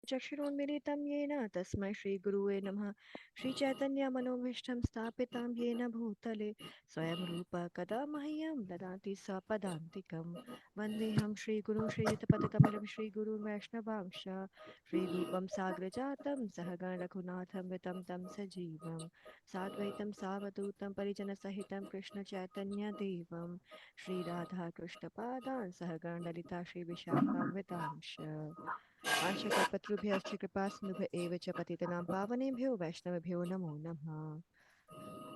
चक्षुरोन्मिलितं येन तस्मै श्रीगुरुवे नमः। श्रीचैतन्यमनोभीष्टं स्थापितं येन भूतले स्वयं रूप कदा मह्यं ददाति स्वपदान्तिकं। वन्देऽहं श्रीगुरुं श्रीयुतपदकमलं श्रीगुरुं वैष्णवांश श्रीरूपं साग्रजातं सहगण रघुनाथं वितं तं सजीवं साद्वैतं सावधूतं परिजनसहितं कृष्णचैतन्यदेवं श्रीराधाकृष्णपादान् सहगण ललिता श्रीविशाखान्वितांश आशकल्पतरुभ्यश्च कृपा सिन्धुभ्य एव च पतितनां पावनेभ्यो वैष्णवेभ्यो नमो नमः।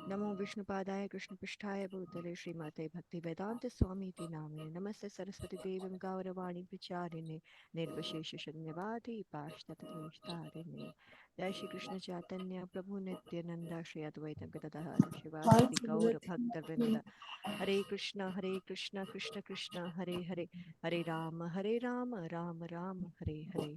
नमो विष्णुपादाय कृष्णपृष्ठाय भूतले श्रीमते भक्तिवेदांत स्वामी इति नामिने नमस्ते सरस्वती देवीं गौरवाणी प्रचारिणे निर्विशेष शून्यवादी पाश्चात्यदेशतारिणे। जय श्री कृष्ण चैतन्य प्रभु नित्यानंद श्री अद्वैत गदाधर शिवासादि गौर भक्तवृंद। हरे कृष्ण कृष्ण कृष्ण हरे हरे, हरे राम राम राम हरे हरे।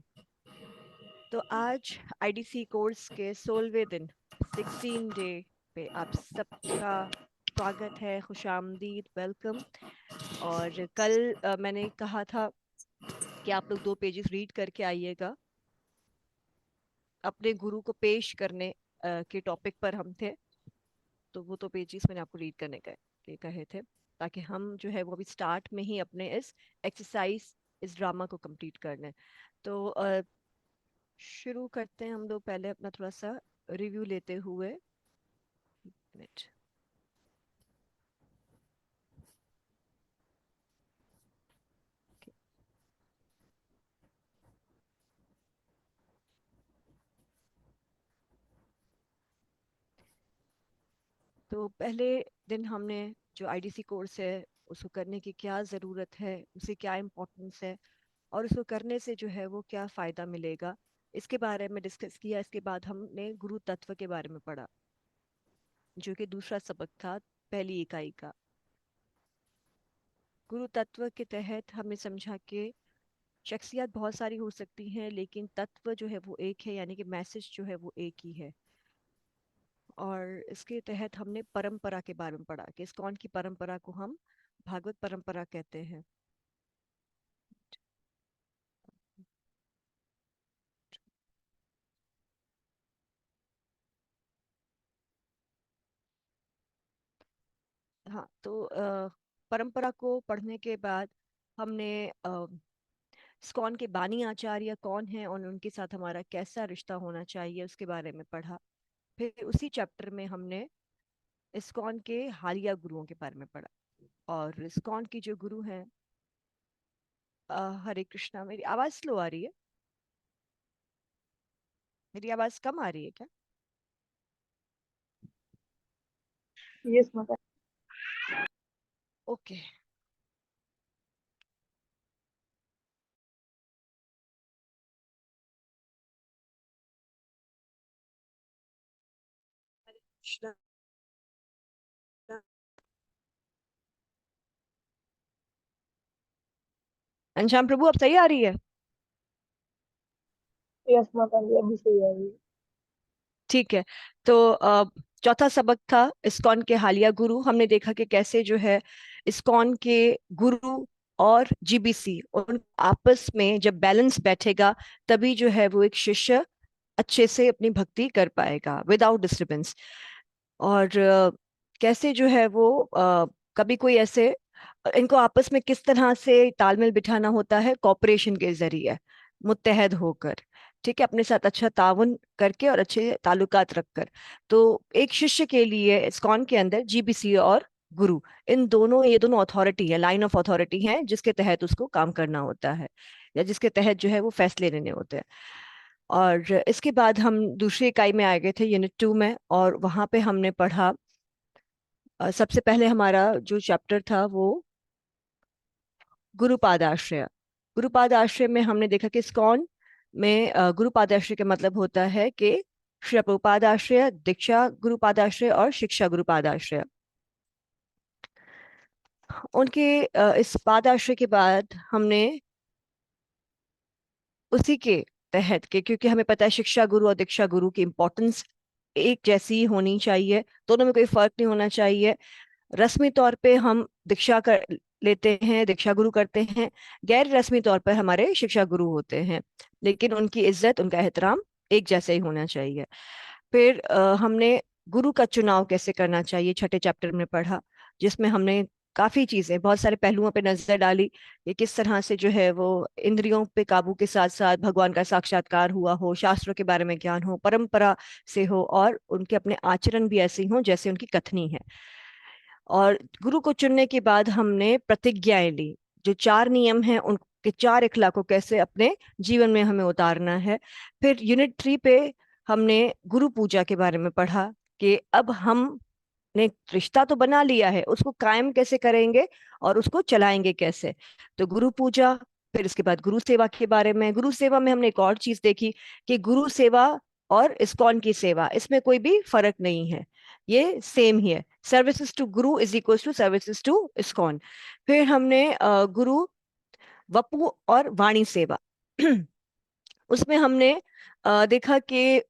तो आज आईडीसी कोर्स के 16वें दिन 16 डे पे आप सबका स्वागत है, खुशामदीद, वेलकम। और कल मैंने कहा था कि आप लोग 2 पेजेस रीड करके आइएगा। अपने गुरु को पेश करने के टॉपिक पर हम थे, तो वो 2 पेजेस मैंने आपको रीड करने के कहे थे, ताकि हम जो है वो अभी स्टार्ट में ही अपने इस एक्सरसाइज, इस ड्रामा को कंप्लीट कर लें। तो शुरू करते हैं हम लोग। पहले अपना थोड़ा सा रिव्यू लेते हुए, मिनट। तो पहले दिन हमने जो आईडीसी कोर्स है उसको करने की क्या ज़रूरत है, उसे क्या इम्पोर्टेंस है, और उसको करने से जो है वो क्या फ़ायदा मिलेगा, इसके बारे में डिस्कस किया। इसके बाद हमने गुरु तत्व के बारे में पढ़ा, जो कि दूसरा सबक था पहली इकाई का। गुरु तत्व के तहत हमने समझा कि शख्सियत बहुत सारी हो सकती हैं, लेकिन तत्व जो है वो एक है, यानी कि मैसेज जो है वो एक ही है। और इसके तहत हमने परंपरा के बारे में पढ़ा कि इस्कॉन की परंपरा को हम भागवत परंपरा कहते हैं। हाँ, तो परंपरा को पढ़ने के बाद हमने इस्कॉन के बानी आचार्य कौन है और उनके साथ हमारा कैसा रिश्ता होना चाहिए उसके बारे में पढ़ा। फिर उसी चैप्टर में हमने इस्कॉन के हालिया गुरुओं के बारे में पढ़ा। और इस्कॉन की जो गुरु हैं, हरे कृष्णा। मेरी आवाज़ स्लो आ रही है? मेरी आवाज़ कम आ रही है क्या? यस माता। ओके। कृष्णा। घनश्याम प्रभु, अब सही आ रही है? यस माता जी, अभी सही आ रही है। ठीक है। तो चौथा सबक था इस्कॉन के हालिया गुरु। हमने देखा कि कैसे जो है इस्कॉन के गुरु और जीबीसी उन आपस में जब बैलेंस बैठेगा, तभी जो है वो एक शिष्य अच्छे से अपनी भक्ति कर पाएगा विदाउट डिस्टरबेंस। और कैसे जो है वो कभी कोई ऐसे इनको आपस में किस तरह से तालमेल बिठाना होता है, कॉपरेशन के जरिए, मुत्तहद होकर, ठीक है, अपने साथ अच्छा ताउन करके और अच्छे ताल्लुकात रखकर। तो एक शिष्य के लिए इस्कॉन के अंदर जीबीसी और गुरु, इन दोनों, ये दोनों अथॉरिटी है, लाइन ऑफ अथॉरिटी है, जिसके तहत उसको काम करना होता है, या जिसके तहत जो है वो फैसले लेने होते हैं। और इसके बाद हम दूसरी इकाई में आ गए थे, यूनिट 2 में, और वहां पे हमने पढ़ा सबसे पहले हमारा जो चैप्टर था वो गुरुपादाश्रय। गुरुपादाश्रय में हमने देखा कि इस्कॉन में गुरुपादाश्रय का मतलब होता है कि श्री प्रभुपादाश्रय, दीक्षा गुरुपादाश्रय और शिक्षा गुरुपादाश्रय। उनके इस पादाश्रय के बाद हमने उसी के तहत के, क्योंकि हमें पता है शिक्षा गुरु और दीक्षा गुरु की इम्पोर्टेंस एक जैसी ही होनी चाहिए, दोनों में कोई फर्क नहीं होना चाहिए। रस्मी तौर पे हम दीक्षा कर लेते हैं, दीक्षा गुरु करते हैं, गैर रस्मी तौर पर हमारे शिक्षा गुरु होते हैं, लेकिन उनकी इज्जत, उनका एहतराम एक जैसा ही होना चाहिए। फिर हमने गुरु का चुनाव कैसे करना चाहिए छठे चैप्टर में पढ़ा, जिसमें हमने काफी चीजें, बहुत सारे पहलुओं पे नजर डाली कि किस तरह से जो है वो इंद्रियों पे काबू के साथ साथ भगवान का साक्षात्कार हुआ हो, शास्त्रों के बारे में ज्ञान हो, परंपरा से हो, और उनके अपने आचरण भी ऐसे ही हो जैसे उनकी कथनी है। और गुरु को चुनने के बाद हमने प्रतिज्ञाएं ली, जो चार नियम हैं उनके चार इखला को कैसे अपने जीवन में हमें उतारना है। फिर यूनिट 3 पे हमने गुरु पूजा के बारे में पढ़ा कि अब हमने रिश्ता तो बना लिया है, उसको कायम कैसे करेंगे और उसको चलाएंगे कैसे। तो गुरु पूजा, फिर इसके बाद गुरु सेवा के बारे में, गुरु सेवा में हमने एक और चीज देखी कि गुरु सेवा और इस्कॉन की सेवा, इसमें कोई भी फर्क नहीं है, ये सेम ही है। Services to guru is equal to services to ISKCON. फिर हमने गुरु, वपु और वाणी सेवा उसमें हमने देखा कि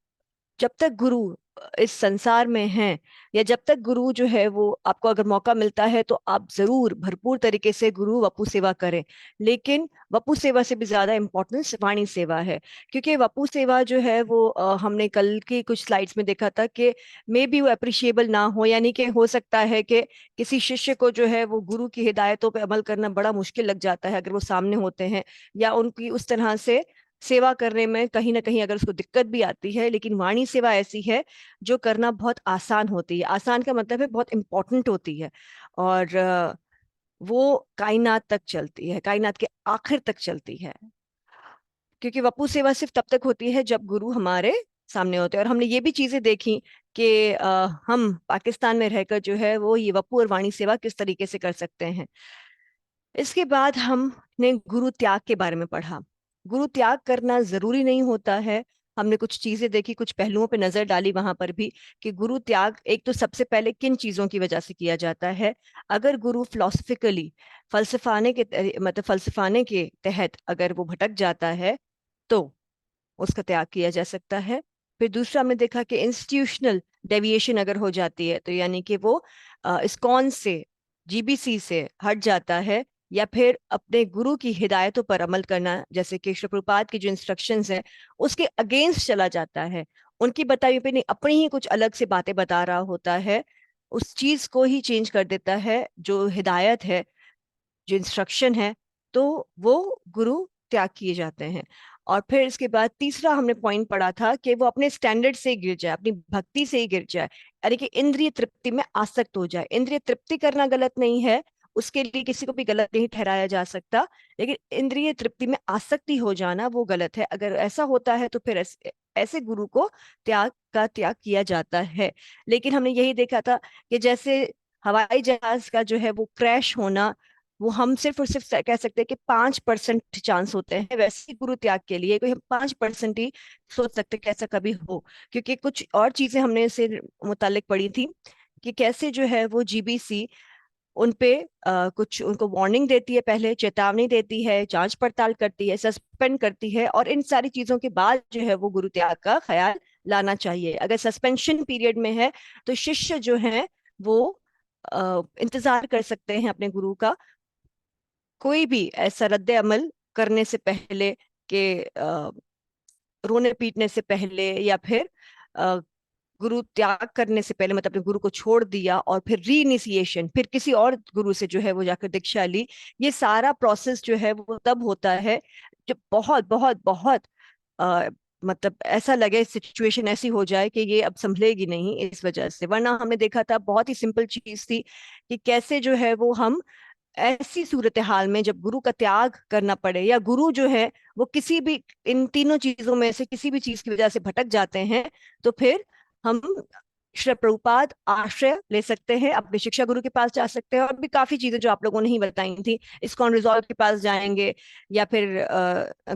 जब तक गुरु इस संसार में हैं, या जब तक गुरु जो है वो आपको अगर मौका मिलता है तो आप जरूर भरपूर तरीके से गुरु वपु सेवा करें। लेकिन वपु सेवा से भी ज्यादा इम्पोर्टेंस वाणी सेवा है, क्योंकि वपु सेवा जो है वो हमने कल की कुछ स्लाइड्स में देखा था कि मे बी वो अप्रिशिएबल ना हो, यानी कि हो सकता है कि किसी शिष्य को जो है वो गुरु की हिदायतों पर अमल करना बड़ा मुश्किल लग जाता है अगर वो सामने होते हैं, या उनकी उस तरह से सेवा करने में कहीं ना कहीं अगर उसको दिक्कत भी आती है। लेकिन वाणी सेवा ऐसी है जो करना बहुत आसान होती है, आसान का मतलब है बहुत इंपॉर्टेंट होती है, और वो कायनात तक चलती है, कायनात के आखिर तक चलती है। क्योंकि वपु सेवा सिर्फ तब तक होती है जब गुरु हमारे सामने होते हैं। और हमने ये भी चीजें देखी कि हम पाकिस्तान में रहकर जो है वो ये वपु और वाणी सेवा किस तरीके से कर सकते हैं। इसके बाद हमने गुरु त्याग के बारे में पढ़ा। गुरु त्याग करना जरूरी नहीं होता है। हमने कुछ चीजें देखी, कुछ पहलुओं पे नजर डाली वहां पर भी, कि गुरु त्याग एक तो सबसे पहले किन चीजों की वजह से किया जाता है। अगर गुरु फिलोसफिकली, मतलब फलसफाने के तहत अगर वो भटक जाता है तो उसका त्याग किया जा सकता है। फिर दूसरा हमने देखा कि इंस्टीट्यूशनल डेविएशन अगर हो जाती है, तो यानी कि वो इस्कॉन से, जीबीसी से हट जाता है, या फिर अपने गुरु की हिदायतों पर अमल करना, जैसे कि श्री प्रभुपाद की जो इंस्ट्रक्शंस हैं उसके अगेंस्ट चला जाता है, उनकी बताई हुई पे नहीं अपनी ही कुछ अलग से बातें बता रहा होता है, उस चीज को ही चेंज कर देता है जो हिदायत है, जो इंस्ट्रक्शन है, तो वो गुरु त्याग किए जाते हैं। और फिर इसके बाद तीसरा हमने पॉइंट पढ़ा था कि वो अपने स्टैंडर्ड से ही गिर जाए, अपनी भक्ति से ही गिर जाए, यानी कि इंद्रिय तृप्ति में आसक्त हो जाए। इंद्रिय तृप्ति करना गलत नहीं है, उसके लिए किसी को भी गलत नहीं ठहराया जा सकता, लेकिन इंद्रिय तृप्ति में आसक्ति हो जाना वो गलत है। अगर ऐसा होता है तो फिर ऐसे गुरु को त्याग किया जाता है। लेकिन हमने यही देखा था कि जैसे हवाई जहाज का जो है वो क्रैश होना, वो हम सिर्फ और सिर्फ कह सकते हैं कि 5% चांस होते हैं, वैसे ही गुरु त्याग के लिए कोई हम 5% ही सोच सकते हैं कि ऐसा कभी हो। क्योंकि कुछ और चीजें हमने इससे मुतालिक पढ़ी थी कि कैसे जो है वो जीबीसी उन पे कुछ उनको वार्निंग देती है, पहले चेतावनी देती है, जांच पड़ताल करती है, सस्पेंड करती है, और इन सारी चीजों के बाद जो है वो गुरु त्याग का ख्याल लाना चाहिए। अगर सस्पेंशन पीरियड में है तो शिष्य जो है वो इंतजार कर सकते हैं अपने गुरु का, कोई भी ऐसा रद्द अमल करने से पहले, के रोने पीटने से पहले, या फिर अ, गुरु त्याग करने से पहले, मतलब अपने गुरु को छोड़ दिया और फिर रीइनिशिएशन, फिर किसी और गुरु से जो है वो जाकर दीक्षा ली, ये सारा प्रोसेस जो है वो तब होता है जब बहुत बहुत बहुत मतलब ऐसा लगे, सिचुएशन ऐसी हो जाए कि ये अब संभलेगी नहीं इस वजह से। वरना हमने देखा था बहुत ही सिंपल चीज थी कि कैसे जो है वो हम ऐसी सूरत हाल में जब गुरु का त्याग करना पड़े, या गुरु जो है वो किसी भी इन तीनों चीजों में से किसी भी चीज की वजह से भटक जाते हैं, तो फिर हम श्री प्रभुपाद आश्रय ले सकते हैं, अपने शिक्षा गुरु के पास जा सकते हैं, और भी काफी चीजें जो आप लोगों ने ही बताई थी, इस्कॉन रिजॉल्व के पास जाएंगे, या फिर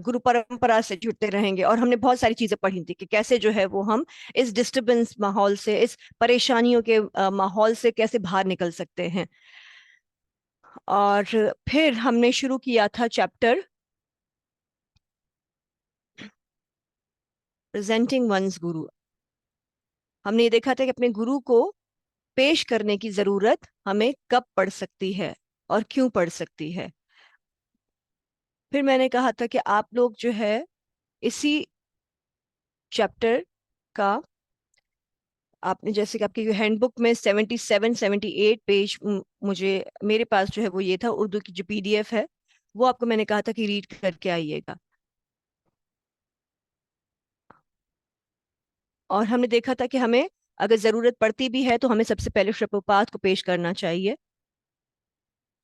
गुरु परंपरा से जुड़ते रहेंगे। और हमने बहुत सारी चीजें पढ़ी थी कि कैसे जो है वो हम इस डिस्टरबेंस माहौल से, इस परेशानियों के माहौल से कैसे बाहर निकल सकते हैं। और फिर हमने शुरू किया था चैप्टर प्रेजेंटिंग वंस गुरु। हमने ये देखा था कि अपने गुरु को पेश करने की जरूरत हमें कब पड़ सकती है। और क्यों पढ़ सकती है। फिर मैंने कहा था कि आप लोग जो है इसी चैप्टर का, आपने जैसे कि आपकी हैंडबुक में 77 78 पेज मुझे मेरे पास जो है वो ये था, उर्दू की जो पीडीएफ है वो आपको मैंने कहा था कि रीड करके आइएगा। और हमने देखा था कि हमें अगर जरूरत पड़ती भी है तो हमें सबसे पहले श्री प्रभुपाद को पेश करना चाहिए।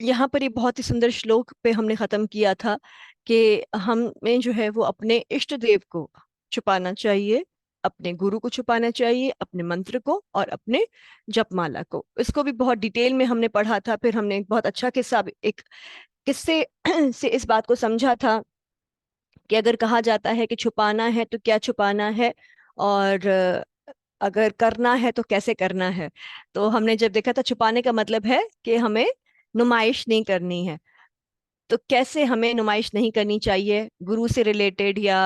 यहाँ पर ये बहुत ही सुंदर श्लोक पे हमने खत्म किया था कि हमें जो है वो अपने इष्ट देव को छुपाना चाहिए, अपने गुरु को छुपाना चाहिए, अपने मंत्र को और अपने जपमाला को। इसको भी बहुत डिटेल में हमने पढ़ा था। फिर हमने एक बहुत अच्छा किस्सा, एक किस्से से इस बात को समझा था कि अगर कहा जाता है कि छुपाना है तो क्या छुपाना है, और अगर करना है तो कैसे करना है। तो हमने जब देखा था छुपाने का मतलब है कि हमें नुमाइश नहीं करनी है। तो कैसे हमें नुमाइश नहीं करनी चाहिए गुरु से रिलेटेड या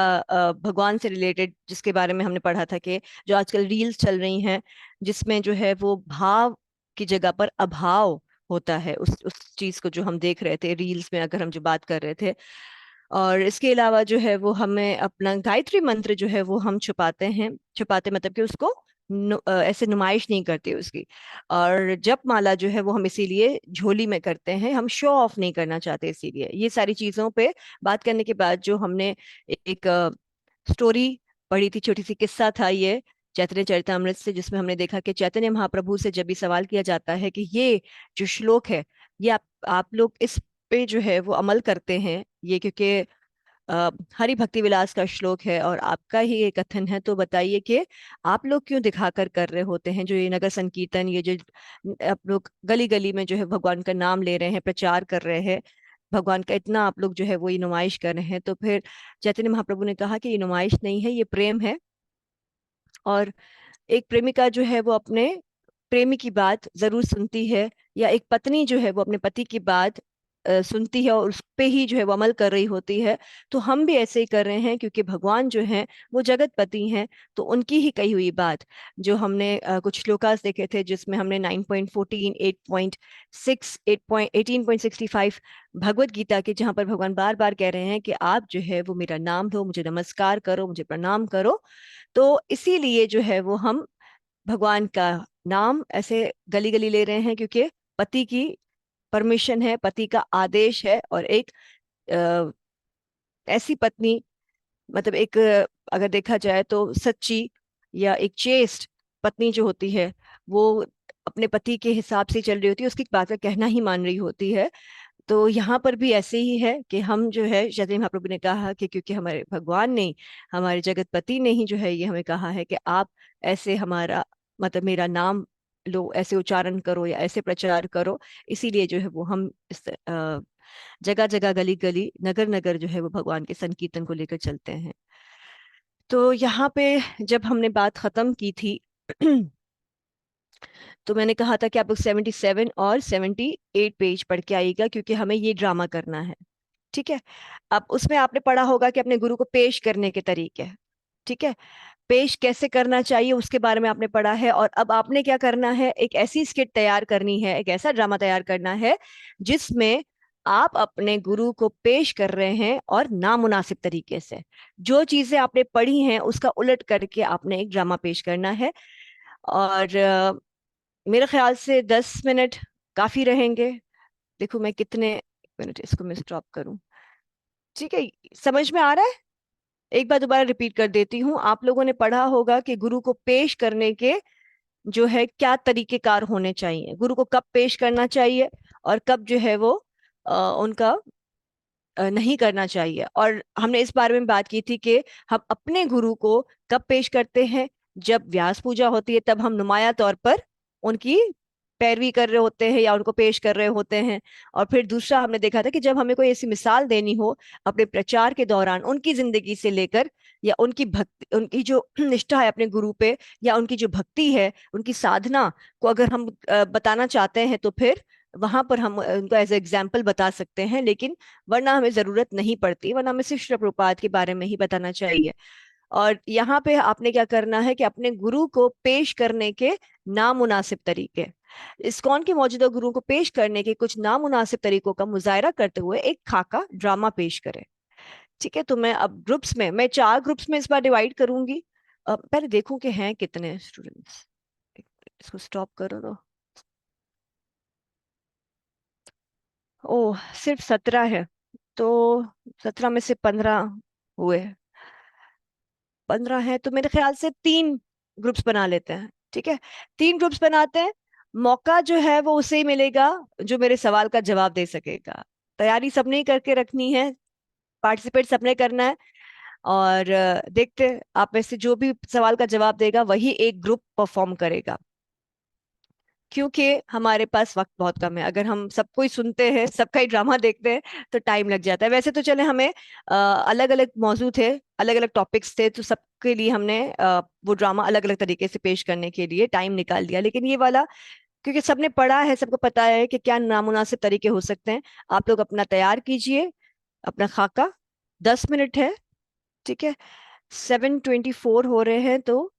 भगवान से रिलेटेड, जिसके बारे में हमने पढ़ा था कि जो आजकल रील्स चल रही हैं जिसमें जो है वो भाव की जगह पर अभाव होता है, उस चीज को जो हम देख रहे थे रील्स में, अगर हम जो बात कर रहे थे। और इसके अलावा जो है वो हमें अपना गायत्री मंत्र जो है वो हम छुपाते हैं, छुपाते मतलब कि उसको ऐसे नुमाइश नहीं करते उसकी। और जप माला जो है वो हम इसीलिए झोली में करते हैं, हम शो ऑफ नहीं करना चाहते। इसीलिए ये सारी चीजों पे बात करने के बाद जो हमने एक स्टोरी पढ़ी थी, छोटी सी किस्सा था ये चैतन्य चरितमृत से, जिसमें हमने देखा कि चैतन्य महाप्रभु से जब भी सवाल किया जाता है कि ये जो श्लोक है ये आप लोग इस पे जो है वो अमल करते हैं ये, क्योंकि हरि भक्ति विलास का श्लोक है और आपका ही ये कथन है, तो बताइए कि आप लोग क्यों दिखाकर कर रहे होते हैं जो ये नगर संकीर्तन, ये जो आप लोग गली गली में जो है भगवान का नाम ले रहे हैं, प्रचार कर रहे हैं, भगवान का इतना आप लोग जो है वो ये नुमाइश कर रहे हैं। तो फिर चैतन्य महाप्रभु ने कहा कि ये नुमाइश नहीं है, ये प्रेम है। और एक प्रेमिका जो है वो अपने प्रेमी की बात जरूर सुनती है, या एक पत्नी जो है वो अपने पति की बात सुनती है और उस पे ही जो है वो अमल कर रही होती है। तो हम भी ऐसे ही कर रहे हैं, क्योंकि भगवान जो हैं वो जगत पति हैं। तो उनकी ही कही हुई बात, जो हमने कुछ श्लोकास देखे थे जिसमें हमने 9.14, 8.6, 18.65 भगवत गीता के, जहाँ पर भगवान बार बार कह रहे हैं कि आप जो है वो मेरा नाम लो, मुझे नमस्कार करो, मुझे प्रणाम करो। तो इसीलिए जो है वो हम भगवान का नाम ऐसे गली गली ले रहे हैं, क्योंकि पति की परमिशन है, पति का आदेश है। और एक अ, ऐसी पत्नी, मतलब एक अगर देखा जाए तो सच्ची या एक चेस्ट पत्नी जो होती है वो अपने पति के हिसाब से चल रही होती है, उसकी बात का कहना ही मान रही होती है। तो यहाँ पर भी ऐसे ही है कि हम जो है, चैतन्य महाप्रभु ने कहा कि क्योंकि हमारे भगवान ने, हमारे जगत पति ने ही जो है ये हमें कहा है कि आप ऐसे हमारा मतलब मेरा नाम लो, ऐसे उच्चारण करो या ऐसे प्रचार करो। इसीलिए जो है वो हम इस जगह जगह गली गली नगर नगर जो है वो भगवान के संकीर्तन को लेकर चलते हैं। तो यहाँ पे जब हमने बात खत्म की थी तो मैंने कहा था कि आप लोग 77 और 78 पेज पढ़ के आइएगा, क्योंकि हमें ये ड्रामा करना है। ठीक है। अब उसमें आपने पढ़ा होगा कि अपने गुरु को पेश करने के तरीके, ठीक है, पेश कैसे करना चाहिए उसके बारे में आपने पढ़ा है। और अब आपने क्या करना है, एक ऐसी स्किट तैयार करनी है, एक ऐसा ड्रामा तैयार करना है जिसमें आप अपने गुरु को पेश कर रहे हैं और नामुनासिब तरीके से जो चीजें आपने पढ़ी हैं उसका उलट करके आपने एक ड्रामा पेश करना है। और मेरे ख्याल से 10 मिनट काफी रहेंगे। देखो मैं कितने मिनट इसको मैं स्टॉप करूं। ठीक है, समझ में आ रहा है? एक बार दोबारा रिपीट कर देती हूँ। आप लोगों ने पढ़ा होगा कि गुरु को पेश करने के जो है क्या तरीकेकार होने चाहिए, गुरु को कब पेश करना चाहिए और कब जो है वो उनका नहीं करना चाहिए। और हमने इस बारे में बात की थी कि हम अपने गुरु को कब पेश करते हैं, जब व्यास पूजा होती है तब हम नुमाया तौर पर उनकी पैरवी कर रहे होते हैं या उनको पेश कर रहे होते हैं। और फिर दूसरा हमने देखा था कि जब हमें कोई ऐसी मिसाल देनी हो अपने प्रचार के दौरान उनकी जिंदगी से लेकर, या उनकी भक्ति, उनकी जो निष्ठा है अपने गुरु पे, या उनकी जो भक्ति है, उनकी साधना को अगर हम बताना चाहते हैं तो फिर वहां पर हम उनको एज एग्जाम्पल बता सकते हैं। लेकिन वरना हमें जरूरत नहीं पड़ती, वरना हमें सिर्फ श्री प्रभुपाद के बारे में ही बताना चाहिए। और यहाँ पे आपने क्या करना है कि अपने गुरु को पेश करने के नामुनासिब तरीके, इस्कॉन के मौजूदा गुरुओं को पेश करने के कुछ नामुनासिब तरीकों का मुजाहरा करते हुए एक खाका ड्रामा पेश करें। ठीक है, तो मैं अब ग्रुप्स में, मैं 4 ग्रुप्स में इस बार डिवाइड करूंगी। पहले देखूं कि हैं कितने स्टूडेंट्स। इसको स्टॉप करो तो। ओह, सिर्फ 17 है। तो 17 में से 15 हुए। 15 है तो मेरे ख्याल से 3 ग्रुप्स बना लेते हैं। ठीक है, 3 ग्रुप्स बनाते हैं। मौका जो है वो उसे ही मिलेगा जो मेरे सवाल का जवाब दे सकेगा। तैयारी सबने ही करके रखनी है, पार्टिसिपेट सबने करना है। और देखते हैं, आप में से जो भी सवाल का जवाब देगा वही एक ग्रुप परफॉर्म करेगा। क्योंकि हमारे पास वक्त बहुत कम है, अगर हम सबको ही सुनते हैं, सबका ही ड्रामा देखते हैं तो टाइम लग जाता है। वैसे तो चले, हमें अलग अलग मौजू थे, अलग अलग टॉपिक्स थे, तो सबके लिए हमने वो ड्रामा अलग अलग तरीके से पेश करने के लिए टाइम निकाल दिया। लेकिन ये वाला, क्योंकि सबने पढ़ा है, सबको पता है कि क्या नामुनासिब तरीके हो सकते हैं। आप लोग अपना तैयार कीजिए, अपना खाका। 10 मिनट है। ठीक है, 7:24 हो रहे हैं, तो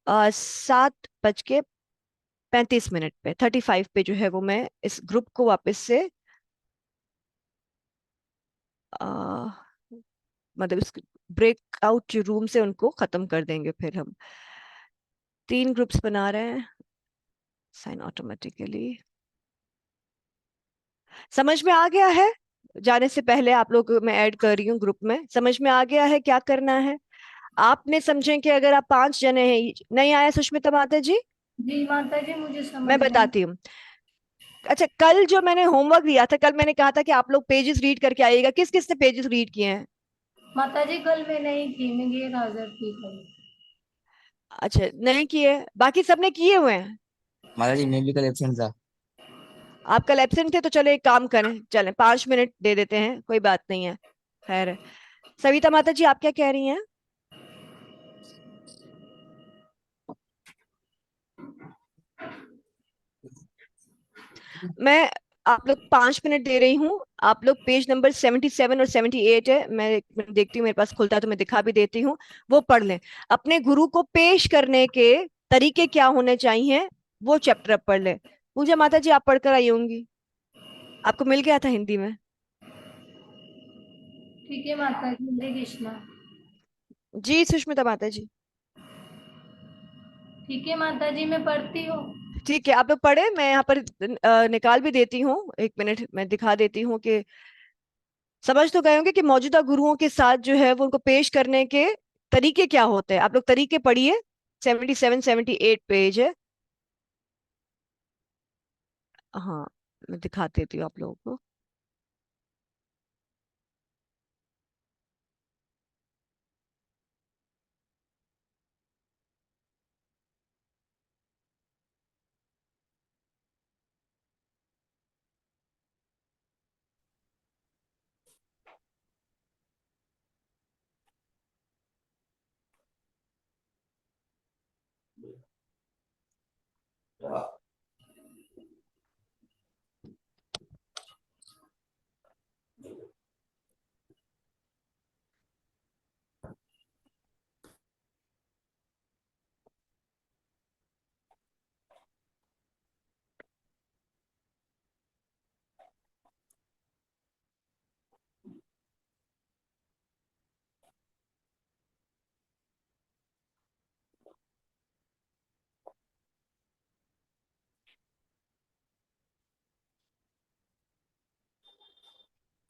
7:35 पे, 35 पे जो है वो मैं इस ग्रुप को वापस से आ, मतलब इस ब्रेकआउट रूम से उनको खत्म कर देंगे। फिर हम 3 ग्रुप्स बना रहे हैं, साइन ऑटोमेटिकली। समझ में आ गया है? जाने से पहले आप लोग मैं ऐड कर रही हूँ ग्रुप में, समझ में आ गया है क्या करना है? आपने समझे कि अगर आप 5 जने हैं, नहीं आया सुष्मिता माता जी? जी माता जी, मुझे समझ मैं में है। बताती हूँ। अच्छा, कल जो मैंने होमवर्क दिया था, कल मैंने कहा था कि आप लोग पेजेस रीड करके आइएगा। किस किस ने पेजेस रीड किए हैं? माता जी कल मैं नहीं की, मैं गैर हाजिर थी कल। अच्छा, नहीं किए, बाकी सबने किए हुए हैं। माता जी मैं भी कल एब्सेंट था। आप कल एब्सेंट थे, तो चलो एक काम करें, चलें 5 मिनट दे देते हैं, कोई बात नहीं है। खैर है। सविता माता जी, आप क्या कह रही हैं? मैं आप लोग 5 मिनट दे रही हूँ। आप लोग पेज नंबर 77 और 78 है, मैं एक मिनट देखती हूँ, मेरे पास खुलता है तो मैं दिखा भी देती हूँ। वो पढ़ लें। अपने गुरु को पेश करने के तरीके क्या होने चाहिए, वो चैप्टर अब पढ़ लें। पूजा माता जी, आप पढ़कर आई होंगी, आपको मिल गया था हिंदी में। ठीक है माता जी, हरे कृष्णा। जी सुष्मिता माता जी। ठीक है माता जी, मैं पढ़ती हूँ। ठीक है, आप लोग पढ़े, मैं यहाँ पर निकाल भी देती हूँ, एक मिनट मैं दिखा देती हूँ कि समझ तो गए होंगे कि मौजूदा गुरुओं के साथ जो है वो उनको पेश करने के तरीके क्या होते हैं। आप लोग तरीके पढ़िए, 77 78 पेज है। हाँ, मैं दिखा देती हूँ आप लोगों को।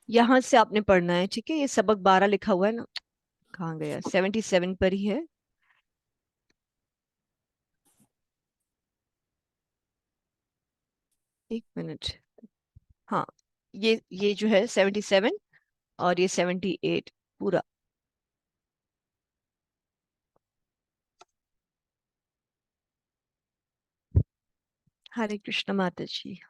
यहाँ से आपने पढ़ना है, ठीक है? ये सबक 12 लिखा हुआ है ना, कहाँ गया? 77 पर ही है। एक मिनट। हाँ, ये जो है 77 और ये 78 पूरा। हरे कृष्ण माता जी।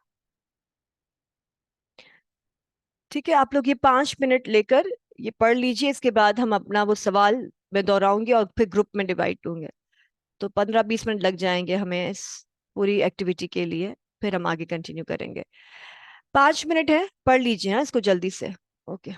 ठीक है, आप लोग ये 5 मिनट लेकर ये पढ़ लीजिए। इसके बाद हम अपना वो सवाल मैं दोहराऊंगी और फिर ग्रुप में डिवाइड होंगे। तो 15 20 मिनट लग जाएंगे हमें इस पूरी एक्टिविटी के लिए। फिर हम आगे कंटिन्यू करेंगे। 5 मिनट है, पढ़ लीजिए हाँ इसको जल्दी से। ओके।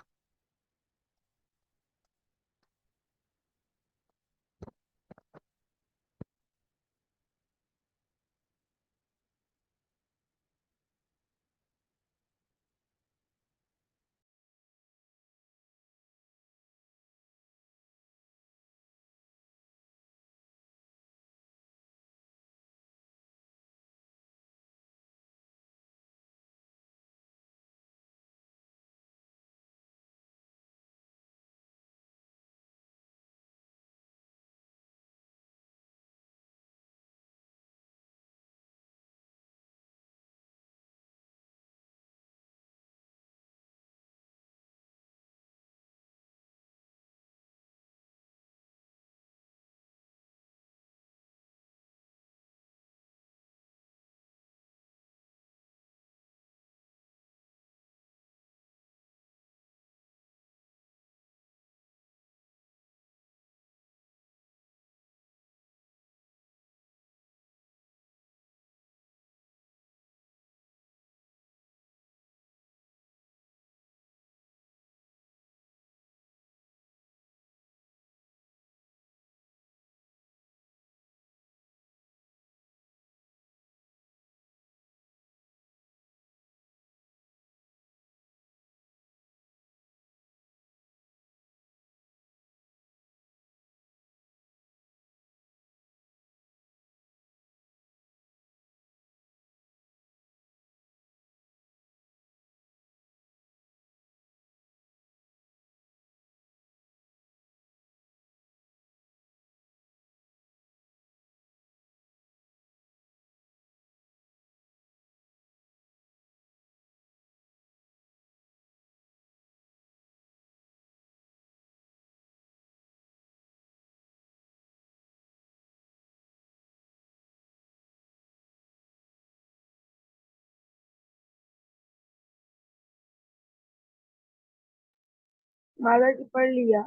माला जी पढ़ लिया।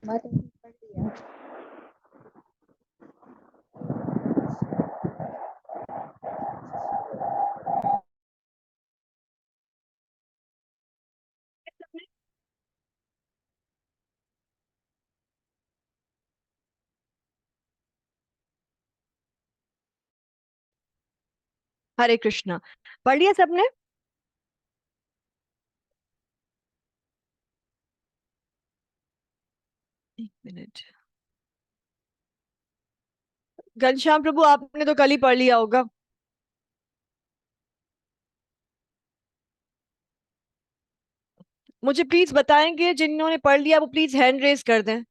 माता जी पढ़ लिया। हरे कृष्णा। पढ़ लिया सबने? एक मिनट। घनश्याम प्रभु, आपने तो कल ही पढ़ लिया होगा। मुझे प्लीज बताएंगे, जिन्होंने पढ़ लिया वो प्लीज हैंड रेज कर दें।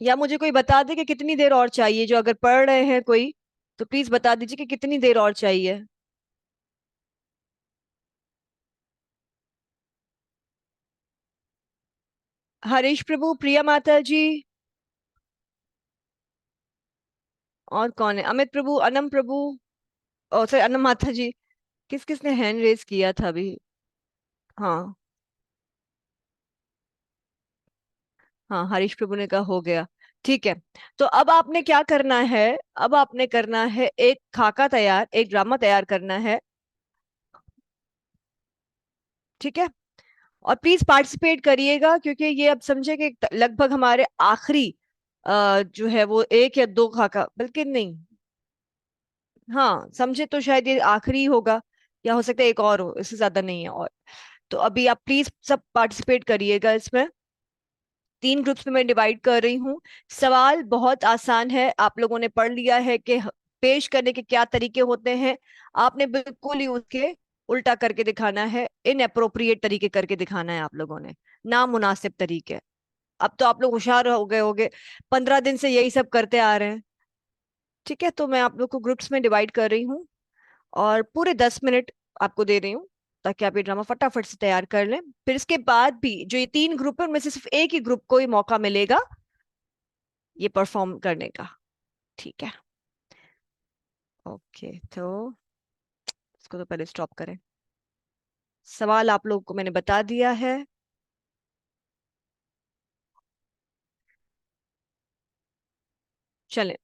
या मुझे कोई बता दे कि कितनी देर और चाहिए, जो अगर पढ़ रहे हैं कोई तो प्लीज बता दीजिए कि कितनी देर और चाहिए। हरीश प्रभु, प्रिया माता जी, और कौन है? अमित प्रभु, अनम प्रभु, ओ सॉरी अनम माता जी। किस किसने हैंड रेज किया था अभी? हाँ, हाँ, हरीश प्रभु ने कहा हो गया। ठीक है। तो अब आपने क्या करना है? अब आपने करना है एक खाका तैयार, एक ड्रामा तैयार करना है। ठीक है। और प्लीज पार्टिसिपेट करिएगा, क्योंकि ये अब समझे कि लगभग हमारे आखिरी जो है वो एक या दो खाका, बल्कि नहीं, हाँ समझे तो शायद ये आखिरी होगा, या हो सकता है एक और हो, इससे ज्यादा नहीं है और। तो अभी आप प्लीज सब पार्टिसिपेट करिएगा इसमें। तीन ग्रुप्स में मैं डिवाइड कर रही हूँ। सवाल बहुत आसान है, आप लोगों ने पढ़ लिया है कि पेश करने के क्या तरीके होते हैं। आपने बिल्कुल ही उसके उल्टा करके दिखाना है, इनअप्रोप्रिएट तरीके करके दिखाना है आप लोगों ने, नामुनासिब तरीके। अब तो आप लोग होशियार हो गए होगे, 15 दिन से यही सब करते आ रहे हैं। ठीक है, तो मैं आप लोग को ग्रुप्स में डिवाइड कर रही हूँ और पूरे 10 मिनट आपको दे रही हूँ, ताकि आप ये ड्रामा फटाफट से तैयार कर लें। फिर इसके बाद भी जो ये तीन ग्रुप है उनमें से सिर्फ एक ही ग्रुप को ही मौका मिलेगा ये परफॉर्म करने का। ठीक है। ओके, तो इसको तो पहले स्टॉप करें। सवाल आप लोगों को मैंने बता दिया है। चलें।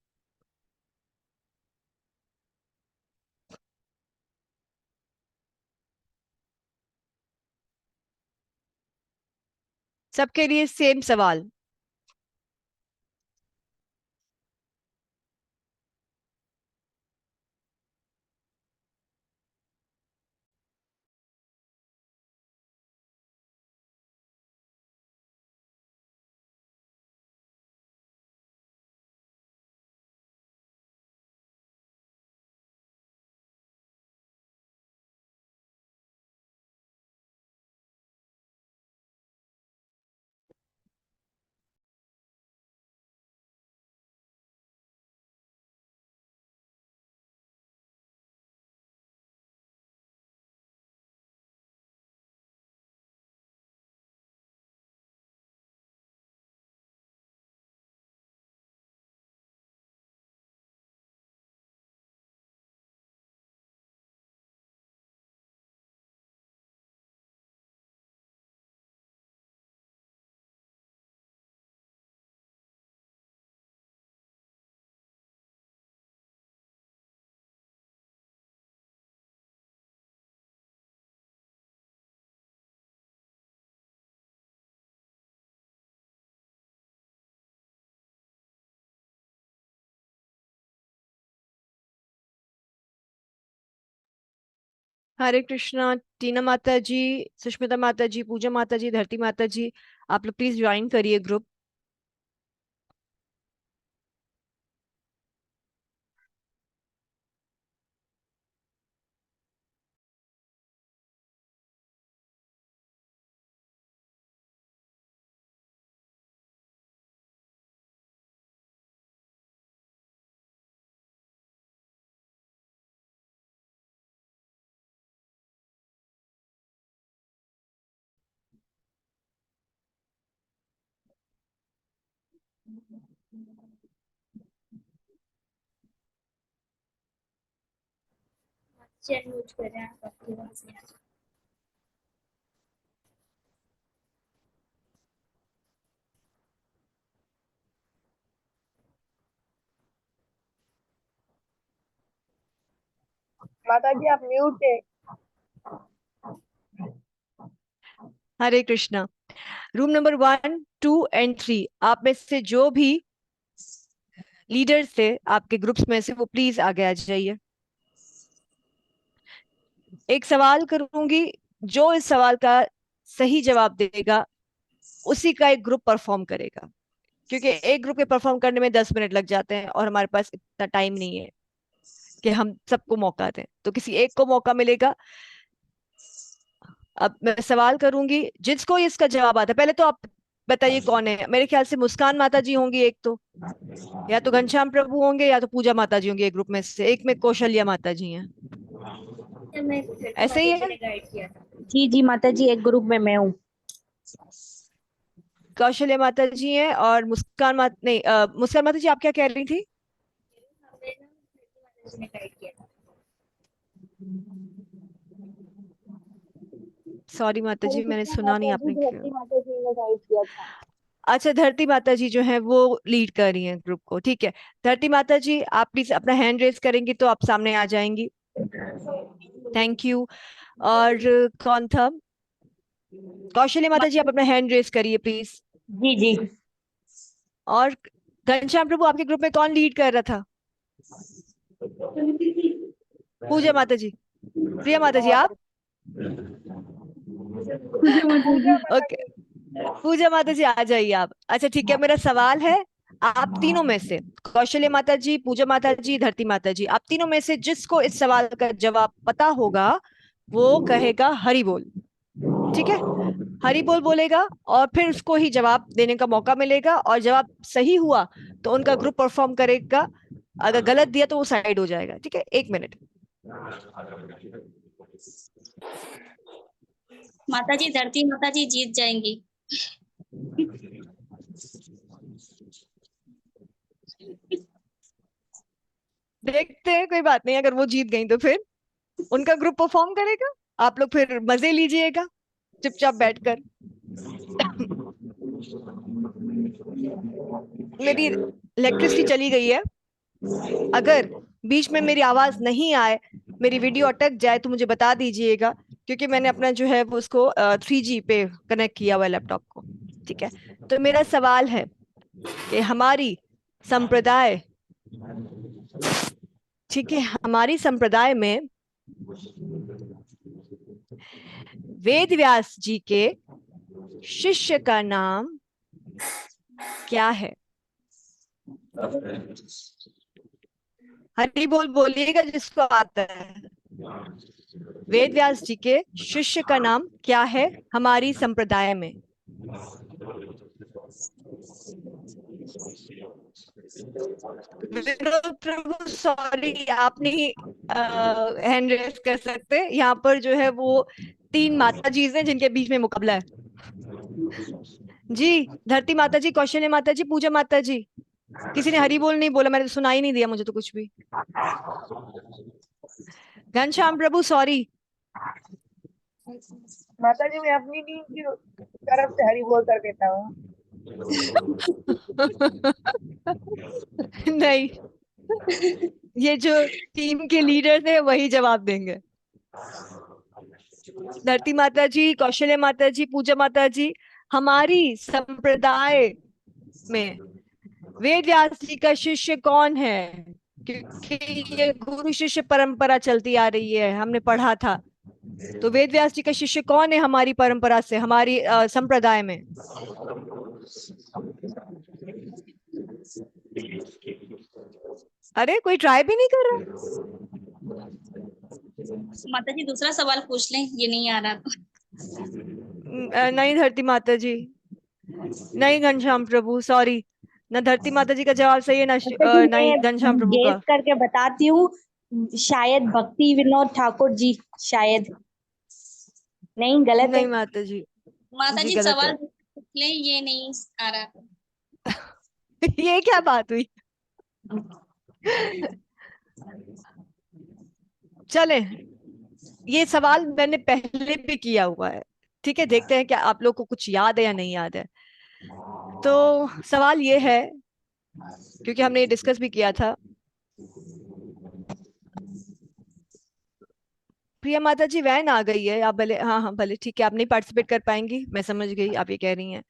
सबके लिए सेम सवाल। हरे कृष्णा। टीना माता जी, सुष्मिता माता जी, पूजा माता जी, धरती माता जी, आप लोग प्लीज ज्वाइन करिए ग्रुप। चैट यूज कर रहे हैं आप, आपकी आवाज नहीं आ रही। माता जी आप म्यूट है। हरे कृष्णा। रूम नंबर 1, 2 एंड 3, आप में से जो भी लीडर्स थे आपके ग्रुप्स में से, वो प्लीज आगे आ जाइए। एक सवाल करूंगी, जो इस सवाल का सही जवाब देगा उसी का एक ग्रुप परफॉर्म करेगा, क्योंकि एक ग्रुप के परफॉर्म करने में 10 मिनट लग जाते हैं और हमारे पास इतना टाइम नहीं है कि हम सबको मौका दें, तो किसी एक को मौका मिलेगा। अब मैं सवाल करूंगी, जिसको इसका जवाब आता है, पहले तो आप बताइए कौन है। मेरे ख्याल से मुस्कान माता जी होंगी एक तो, या तो घनश्याम प्रभु होंगे, या तो पूजा माता जी होंगी। एक ग्रुप में से एक में कौशल्या माता जी हैं। मैं धरती ऐसे माता ही जी है। ने गाइड किया था। जी जी माता जी, एक ग्रुप में मैं हूँ। कौशल्या माता जी हैं और मुस्कान माता नहीं, मुस्कान माता जी आप क्या कह रही थी? हमें ना धरती माता जी ने गाइड किया था। सॉरी माता हरे जी, मैंने कृष्णा सुना नहीं माता जी, आपने धरती क्यों। माता जी ने गाइड किया था। अच्छा, धरती माता जी जो है वो लीड कर रही हैं ग्रुप को, ठीक है। धरती माता जी, आप प्लीज अपना हैंड रेज करेंगी तो आप सामने आ जाएंगी। Thank you. और कौन था? कौशल्या माता जी, आप अपना हैंड रेज करिए प्लीज। जी जी। और घनश्याम प्रभु, आपके ग्रुप में कौन लीड कर रहा था? पूजा माता जी। प्रिया माता जी, आप? पूजा माता ओके, जी। पूजा माता जी आ जाइए आप। अच्छा ठीक है, मेरा सवाल है, आप तीनों में से, कौशल्या माता जी, पूजा माता जी, धरती माता जी, आप तीनों में से जिसको इस सवाल का जवाब पता होगा वो कहेगा हरि बोल। ठीक है, हरि बोल बोलेगा और फिर उसको ही जवाब देने का मौका मिलेगा, और जवाब सही हुआ तो उनका ग्रुप परफॉर्म करेगा, अगर गलत दिया तो वो साइड हो जाएगा। ठीक है, 1 मिनट। माता जी, धरती माता जी जीत जाएंगी। देखते हैं, कोई बात नहीं, अगर वो जीत गई तो फिर उनका ग्रुप परफॉर्म करेगा, आप लोग फिर मजे लीजिएगा चुपचाप बैठकर। मेरी इलेक्ट्रिसिटी चली गई है, अगर बीच में मेरी आवाज नहीं आए, मेरी वीडियो अटक जाए तो मुझे बता दीजिएगा, क्योंकि मैंने अपना जो है वो उसको 3G पे कनेक्ट किया हुआ लैपटॉप को। ठीक है, तो मेरा सवाल है कि हमारी संप्रदाय, ठीक है, हमारी संप्रदाय में वेद व्यास जी के शिष्य का नाम क्या है? हरि बोल बोलिएगा जिसको आता है। वेद व्यास जी के शिष्य का नाम क्या है हमारी संप्रदाय में? विनोद प्रभु सॉरी, आप नहीं हैंड रेस कर सकते। यहाँ पर जो है वो 3 माता जी हैं जिनके बीच में मुकाबला है। जी, धरती माता जी, कौशल्या माता जी, पूजा माता जी। किसी ने हरी बोल नहीं बोला, मैंने तो सुना ही नहीं दिया मुझे तो कुछ भी। घनश्याम प्रभु सॉरी। माता जी, मैं अपनी टीम की तरफ से हरी बोल कर देता हूँ। नहीं, ये जो टीम के लीडर थे वही जवाब देंगे। धरती माता जी, कौशल्या माता जी, पूजा माता जी, हमारी संप्रदाय में वेद व्यास जी का शिष्य कौन है? क्योंकि ये गुरु शिष्य परंपरा चलती आ रही है, हमने पढ़ा था। तो वेद व्यास जी का शिष्य कौन है हमारी परंपरा से, हमारी संप्रदाय में? अरे कोई ट्राई भी नहीं कर रहा। माता जी दूसरा सवाल पूछ लें, ये नहीं आ रहा तो। नहीं धरती माता जी, नहीं घनश्याम प्रभु सॉरी, ना धरती माता जी का जवाब सही है, ना माता जी, नहीं घनश्याम मैं प्रभु गेस का। करके बताती हूँ, शायद भक्ति विनोद ठाकुर जी, शायद। नहीं, गलत है। नहीं माता जी, माता जी जी गलत सवाल है। पूछ लें, ये नहीं आ रहा तो। ये क्या बात हुई? चले, ये सवाल मैंने पहले भी किया हुआ है। ठीक है, देखते हैं क्या आप लोग को कुछ याद है या नहीं याद है। तो सवाल ये है, क्योंकि हमने ये डिस्कस भी किया था। प्रिया माता जी वैन आ गई है, आप भले, हाँ हाँ भले ठीक है, आप नहीं पार्टिसिपेट कर पाएंगी, मैं समझ गई आप ये कह रही हैं।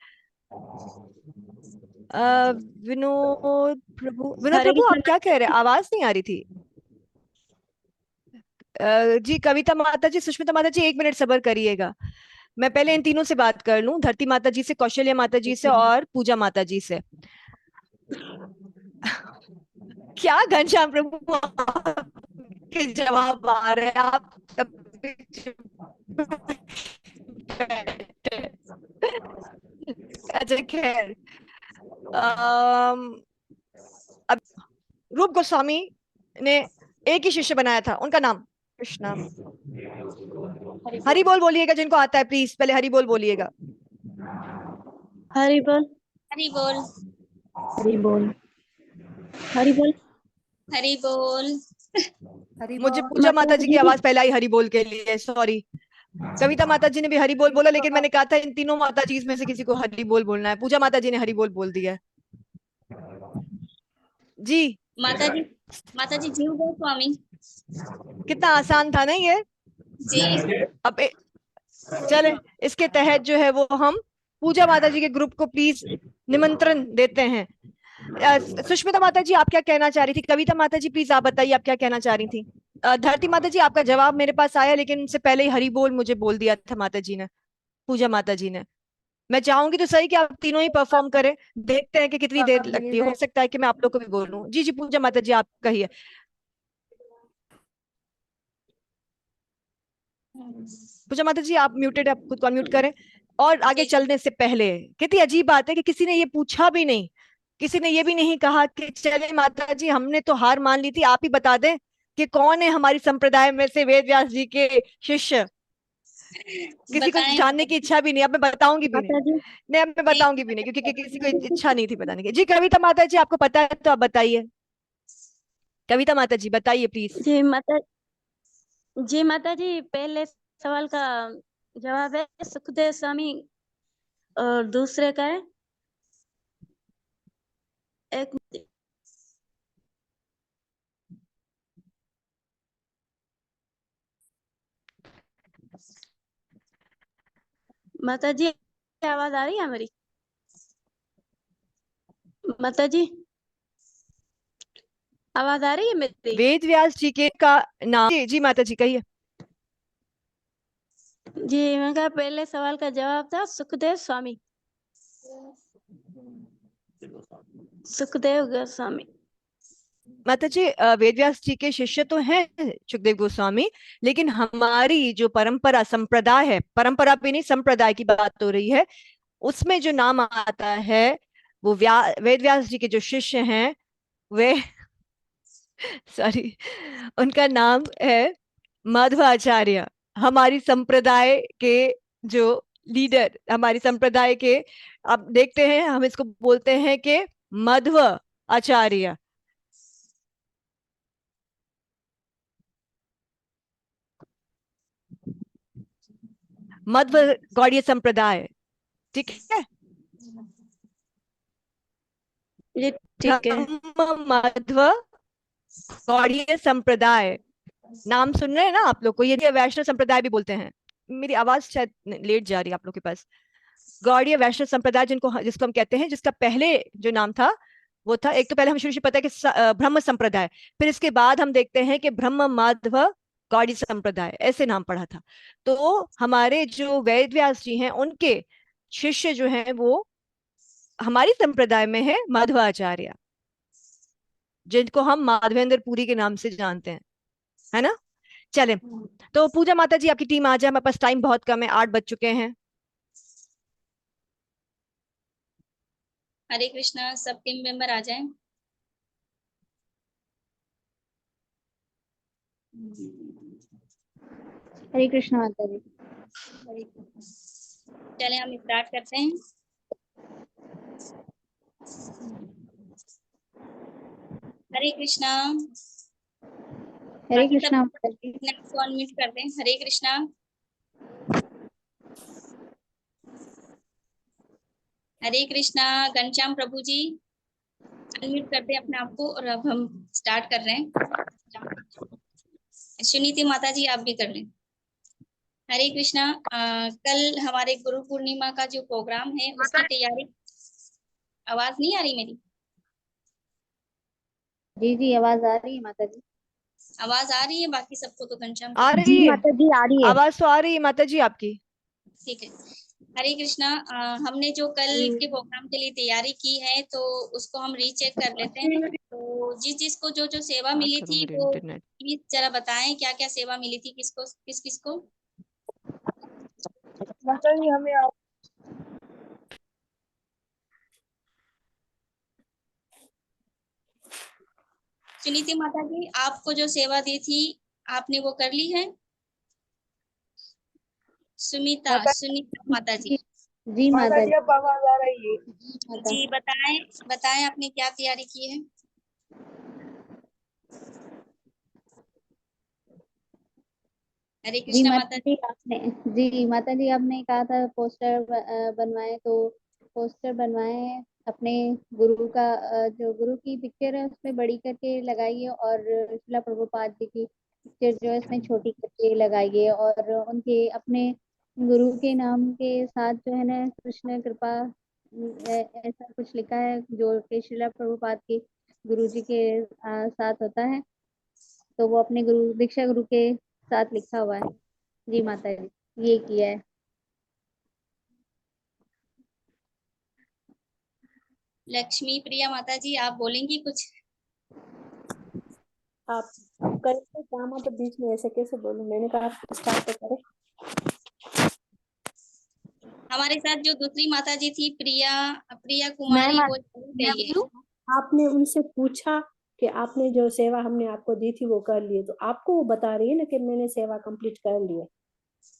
विनोद हरे प्रभु आप कृष्ण। क्या कह रहे हैं, आवाज नहीं आ रही थी। जी कविता माता जी, सुष्मिता माता जी, 1 मिनट सब्र करिएगा। मैं पहले इन तीनों से बात कर लूं, धरती माता जी से, कौशल्या माता जी से और पूजा माता जी से। क्या घनश्याम प्रभु आपके जवाब आ रहे हैं, आप कभी चुप बैठे। अच्छा खैर, अम, अब रूप गोस्वामी ने एक ही शिष्य बनाया था, उनका नाम कृष्णा। हरि बोल बोलिएगा जिनको आता है, प्लीज पहले हरि बोल बोलिएगा। हरि बोल। हरी बोल। हरि बोल। हरि बोल। हरी बोल। मुझे पूजा माता माता जी की जी। आवाज पहला ही हरि बोल के लिए, सॉरी। कविता माता जी ने भी हरि बोल बोला, लेकिन मैंने कहा था इन तीनों माता जी में से किसी को हरि बोल बोलना है। पूजा माता जी ने हरि बोल बोल दिया है। जी, माता जी, माता जी जीव गोस्वामी कितना आसान था ना ये। जी। अब चले, इसके तहत जो है वो हम पूजा माता जी के ग्रुप को प्लीज निमंत्रण देते हैं। सुष्मिता माता जी आप क्या कहना चाह रही थी? कविता माता जी प्लीज आप बताइए आप क्या कहना चाह रही थी। धरती माता जी आपका जवाब मेरे पास आया, लेकिन उनसे पहले ही हरि बोल मुझे बोल दिया था माता जी ने, पूजा माता जी ने। मैं चाहूंगी तो सही कि आप तीनों ही परफॉर्म करें, देखते हैं कि कितनी देर लगती है, हो सकता है कि मैं आप लोग को भी बोलूं। जी जी पूजा माता जी आप कहिए। पूजा माता जी आप म्यूटेड, आप खुद को अनम्यूट करें। और आगे जी चलने से पहले, कितनी अजीब बात है कि किसी ने ये पूछा भी नहीं, किसी ने ये भी नहीं कहा कि चले माता जी हमने तो हार मान ली थी, आप ही बता दें कि कौन है हमारी संप्रदाय में से वेद व्यास जी के शिष्य। किसी को बताएं जानने माता की जी। इच्छा भी नहीं, अब मैं बताऊंगी भी नहीं। माता जी। नहीं अब मैं जी बताऊंगी भी नहीं, क्योंकि किसी को इच्छा नहीं थी बताने की। जी कविता माता जी आपको पता है तो आप बताइए। कविता माता जी बताइए प्लीज। जी माता जी। माता जी पहले सवाल का जवाब है सुखदेव स्वामी, और दूसरे का है एक। माता जी आवाज आ रही है हमारी? माता जी आवाज आ रही है मेरी? वेद व्यास जी के का नाम, जी माता जी कहिए। जी मैं कहा पहले सवाल का जवाब था सुखदेव स्वामी, सुखदेव गोस्वामी। माता जी वेद व्यास जी के शिष्य तो हैं सुखदेव गोस्वामी, लेकिन हमारी जो परंपरा संप्रदाय है, परंपरा पे नहीं संप्रदाय की बात हो रही है, उसमें जो नाम आता है वो वेद व्यास जी के जो शिष्य हैं वे सॉरी, उनका नाम है माधवाचार्य। हमारी संप्रदाय के जो लीडर, हमारी संप्रदाय के, अब देखते हैं हम इसको बोलते हैं कि मध्व आचार्य। मध्व गौड़ीय संप्रदाय, ठीक है। जी ठीक है। ब्रह्म मध्व गौड़ीय संप्रदाय, नाम सुन रहे हैं ना आप लोग को, यदि वैष्णव संप्रदाय भी बोलते हैं। मेरी आवाज शायद लेट जा रही है आप लोग के पास। गौड़ीय वैष्णव संप्रदाय जिसको हम कहते हैं, जिसका पहले जो नाम था वो था, एक तो पहले हम शुरू से पता है कि ब्रह्म संप्रदाय, फिर इसके बाद हम देखते हैं कि ब्रह्म माधव गौड़ी संप्रदाय, ऐसे नाम पढ़ा था। तो हमारे जो वेद व्यास जी हैं उनके शिष्य जो हैं वो हमारी संप्रदाय में है माधवाचार्य, जिनको हम माधवेंद्र पुरी के नाम से जानते हैं, है ना। चले, तो पूजा माता जी आपकी टीम आ जाए, हमारे पास टाइम बहुत कम है, 8 बज चुके हैं। हरे कृष्णा, सब टीम मेंबर आ जाएं। हरे कृष्ण माता जी। चले हम स्टार्ट करते हैं। हरे कृष्णा। हरे बाकी सब कृष्णा माता जी। अपने आप को अनम्यूट कर दें। हरे कृष्णा। हरे कृष्णा। घनश्याम प्रभु जी अनम्यूट कर दें अपने आप को, और अब हम स्टार्ट कर रहे हैं। सुनीति माता जी आप भी कर लें। हरे कृष्णा। कल हमारे गुरु पूर्णिमा का जो प्रोग्राम है उसकी तैयारी। आवाज नहीं आ रही मेरी? जी जी, आवाज आ रही है माता जी। आवाज आ रही है बाकी सबको? तो घनश्याम आ प्रभु। जी रही है। माता जी, आ रही है। आवाज तो आ रही है माता जी आपकी। ठीक है। हरे कृष्णा। हमने जो कल के प्रोग्राम के लिए तैयारी की है तो उसको हम रीचेक कर लेते हैं। तो जिस जिसको जो जो सेवा क्या मिली करूं, थी मेरे वो इंटरनेट। प्लीज जरा बताएं क्या क्या सेवा मिली थी, किसको किस किसको। माता जी हमें आप सुनीति माता जी आपको जो सेवा दी थी आपने वो कर ली है? सुनीता माता जी। जी जी माता माता जी जी। अब आवाज आ रही है। जी माता जी बताएं बताएं आपने क्या तैयारी की है। हरे जी कृष्णा माता माता जी, जी। आपने जी माता जी, आपने कहा था पोस्टर बनवाए, तो पोस्टर बनवाए हैं अपने गुरु का। जो गुरु की पिक्चर है उसमें बड़ी करके लगाइए, और शिला प्रभुपाद जी की पिक्चर जो है इसमें छोटी करके लगाइए, और उनके अपने गुरु के नाम के साथ जो है ना कृष्ण कृपा ऐसा कुछ लिखा है जो कि शिला प्रभुपाद के गुरु जी के साथ होता है। तो वो अपने गुरु दीक्षा गुरु के साथ लिखा हुआ है। जी माता जी, ये किया है। लक्ष्मी प्रिया माता जी आप बोलेंगी कुछ? आप करेंगे काम, आप बीच में ऐसे कैसे बोलूं? मैंने कहा आप स्टार्ट तो करें। हमारे साथ जो दूसरी माता जी थी प्रिया प्रिया मैं कुमारी वो चली मैं गई है। बोलूं? आपने उनसे पूछा कि आपने जो सेवा हमने आपको दी थी वो कर लिए, तो आपको वो बता रही है ना कि मैंने सेवा कंप्लीट कर ली है।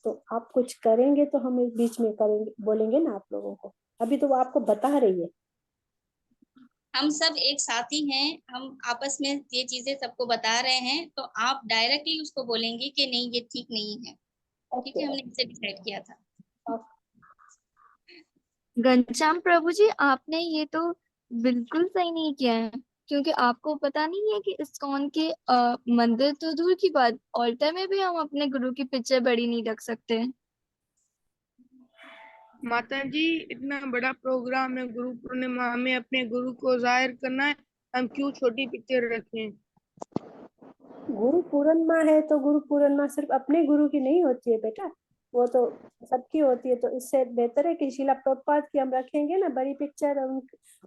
तो आप कुछ करेंगे तो हम इस बीच में करेंगे, बोलेंगे ना आप लोगों को। अभी तो वो आपको बता रही है। हम सब एक साथी हैं, हम आपस में ये चीजें सबको बता रहे हैं, तो आप डायरेक्टली उसको बोलेंगे कि नहीं ये ठीक नहीं है। ठीक है, ओके। हमने इसे डिसाइड किया था। घनश्याम प्रभु जी आपने ये तो बिल्कुल सही नहीं किया है, क्योंकि आपको पता नहीं है कि इस्कॉन के मंदिर तो दूर की बात, ऑल्टर में भी हम अपने गुरु की पिक्चर बड़ी नहीं रख सकते। माता जी इतना बड़ा प्रोग्राम है गुरु पूर्णिमा, हमें अपने गुरु को जाहिर करना है, हम क्यों छोटी पिक्चर रखें? गुरु पूर्णिमा है तो गुरु पूर्णिमा सिर्फ अपने गुरु की नहीं होती है बेटा, वो तो सबकी होती है। तो इससे बेहतर है कि शिला प्रभुपाद की हम रखेंगे ना बड़ी पिक्चर,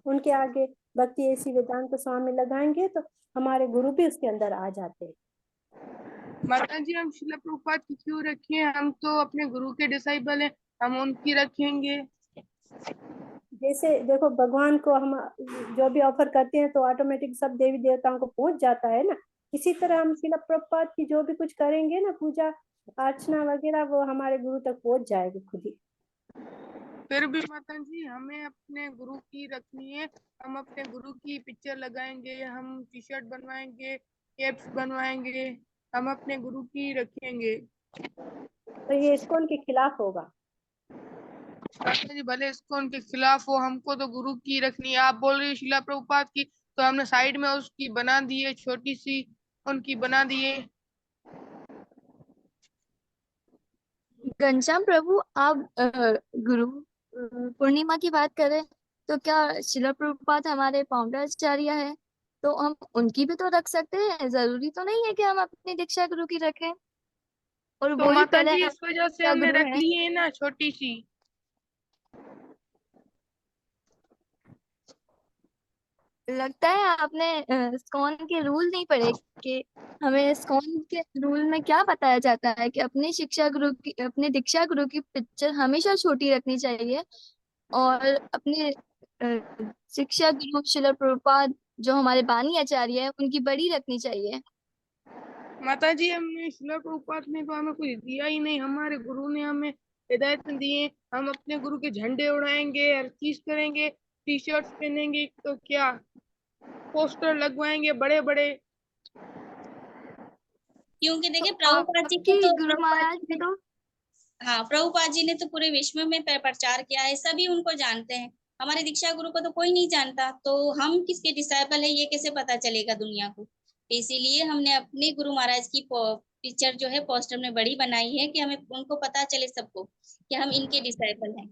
उनके आगे भक्ति ऐसी वेदांत स्वामी लगाएंगे तो हमारे गुरु भी उसके अंदर आ जाते हैं। माता जी हम शिला प्रभुपाद की क्यों रखें? हम तो अपने गुरु के डिसाइबल हैं, हम उनकी रखेंगे। जैसे देखो भगवान को हम जो भी ऑफर करते हैं तो ऑटोमेटिक सब देवी देवताओं को पहुंच जाता है ना। इसी तरह हम शिला प्रभुपाद की जो भी कुछ करेंगे ना पूजा अर्चना वगैरह, वो हमारे गुरु तक पहुंच जाएगी खुद ही। फिर भी माता जी हमें अपने गुरु की रखनी है, हम अपने गुरु की पिक्चर लगाएंगे, हम टी शर्ट बनवाएंगे, कैप्स बनवाएंगे, हम अपने गुरु की रखेंगे। तो ये इस्कॉन के खिलाफ होगा। माता जी भले इसको उनके खिलाफ हो, हमको तो गुरु की रखनी है। आप बोल रही है शिला प्रभुपाद की, तो हमने साइड में उसकी बना दी है, छोटी सी उनकी बना दी है। घनश्याम प्रभु आप गुरु पूर्णिमा की बात करें तो क्या शिला प्रभुपाद हमारे फाउंडर आचार्य है, तो हम उनकी भी तो रख सकते हैं। जरूरी तो नहीं है कि हम अपनी दीक्षा गुरु की रखें, और तो वो ही माता पहले जी इस वजह से दीक्षा हमने गुरु रख है। ली है ना छोटी सी। लगता है आपने इस्कॉन के रूल नहीं पढ़े, कि हमें इस्कॉन के रूल में क्या बताया जाता है कि अपने शिक्षा गुरु की अपने दीक्षा गुरु की पिक्चर हमेशा छोटी रखनी चाहिए, और अपने शिक्षा गुरु शिला प्रभुपाद जो हमारे बानी आचार्य है उनकी बड़ी रखनी चाहिए। माता जी हमने शिला प्रभुपाद ने तो हमें कुछ दिया ही नहीं, हमारे गुरु ने हमें हिदायत दी है। हम अपने गुरु के झंडे उड़ाएंगे, हर चीज करेंगे, टी शर्ट्स पहनेंगे, तो क्या? पोस्टर लगवाएंगे बड़े बड़े। क्योंकि देखिए प्रभुपाद जी को आपकी तो गुरु महाराज ने तो हाँ, प्रभुपाद जी ने तो पूरे विश्व में प्रचार किया है, सभी उनको जानते हैं। हमारे दीक्षा गुरु को तो कोई नहीं जानता, तो हम किसके डिसाइपल है ये कैसे पता चलेगा दुनिया को। तो इसीलिए हमने अपने गुरु महाराज की पिक्चर जो है पोस्टर में बड़ी बनाई है कि हमें उनको पता चले सबको कि हम इनके डिसाइपल हैं।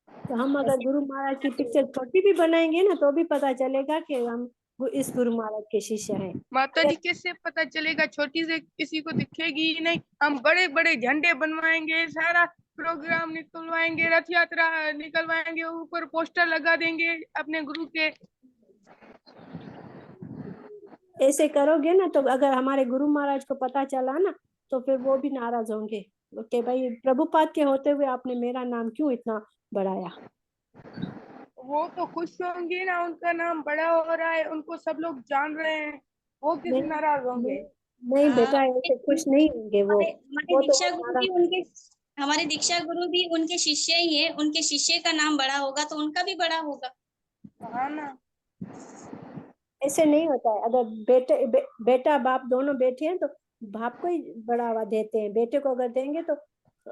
तो हम अगर गुरु महाराज की पिक्चर छोटी भी बनाएंगे ना तो भी पता चलेगा कि हम इस गुरु महाराज के शिष्य हैं। माता जी कैसे पता चलेगा, छोटी से किसी को दिखेगी ही नहीं। हम बड़े बड़े झंडे बनवाएंगे, सारा प्रोग्राम निकलवाएंगे, रथ यात्रा निकलवाएंगे, ऊपर पोस्टर लगा देंगे अपने गुरु के। ऐसे करोगे ना तो अगर हमारे गुरु महाराज को पता चला ना तो फिर वो भी नाराज होंगे कि भाई प्रभुपाद के होते हुए आपने मेरा नाम क्यों इतना बढ़ाया। वो तो खुश होंगे ना, उनका नाम बड़ा हो रहा है, उनको सब लोग जान रहे हैं, वो कैसे नहीं नाराज होंगे। नहीं हाँ, बेटा ऐसे खुश नहीं होंगे वो हमारे तो दीक्षा गुरु नाराज। भी हमारे दीक्षा गुरु भी उनके शिष्य ही है, उनके शिष्य का नाम बड़ा होगा तो उनका भी बड़ा होगा। हाँ ना, ऐसे नहीं होता है। अगर बेटा बाप दोनों बैठे हैं तो बाप को ही बढ़ावा देते हैं, बेटे को अगर देंगे तो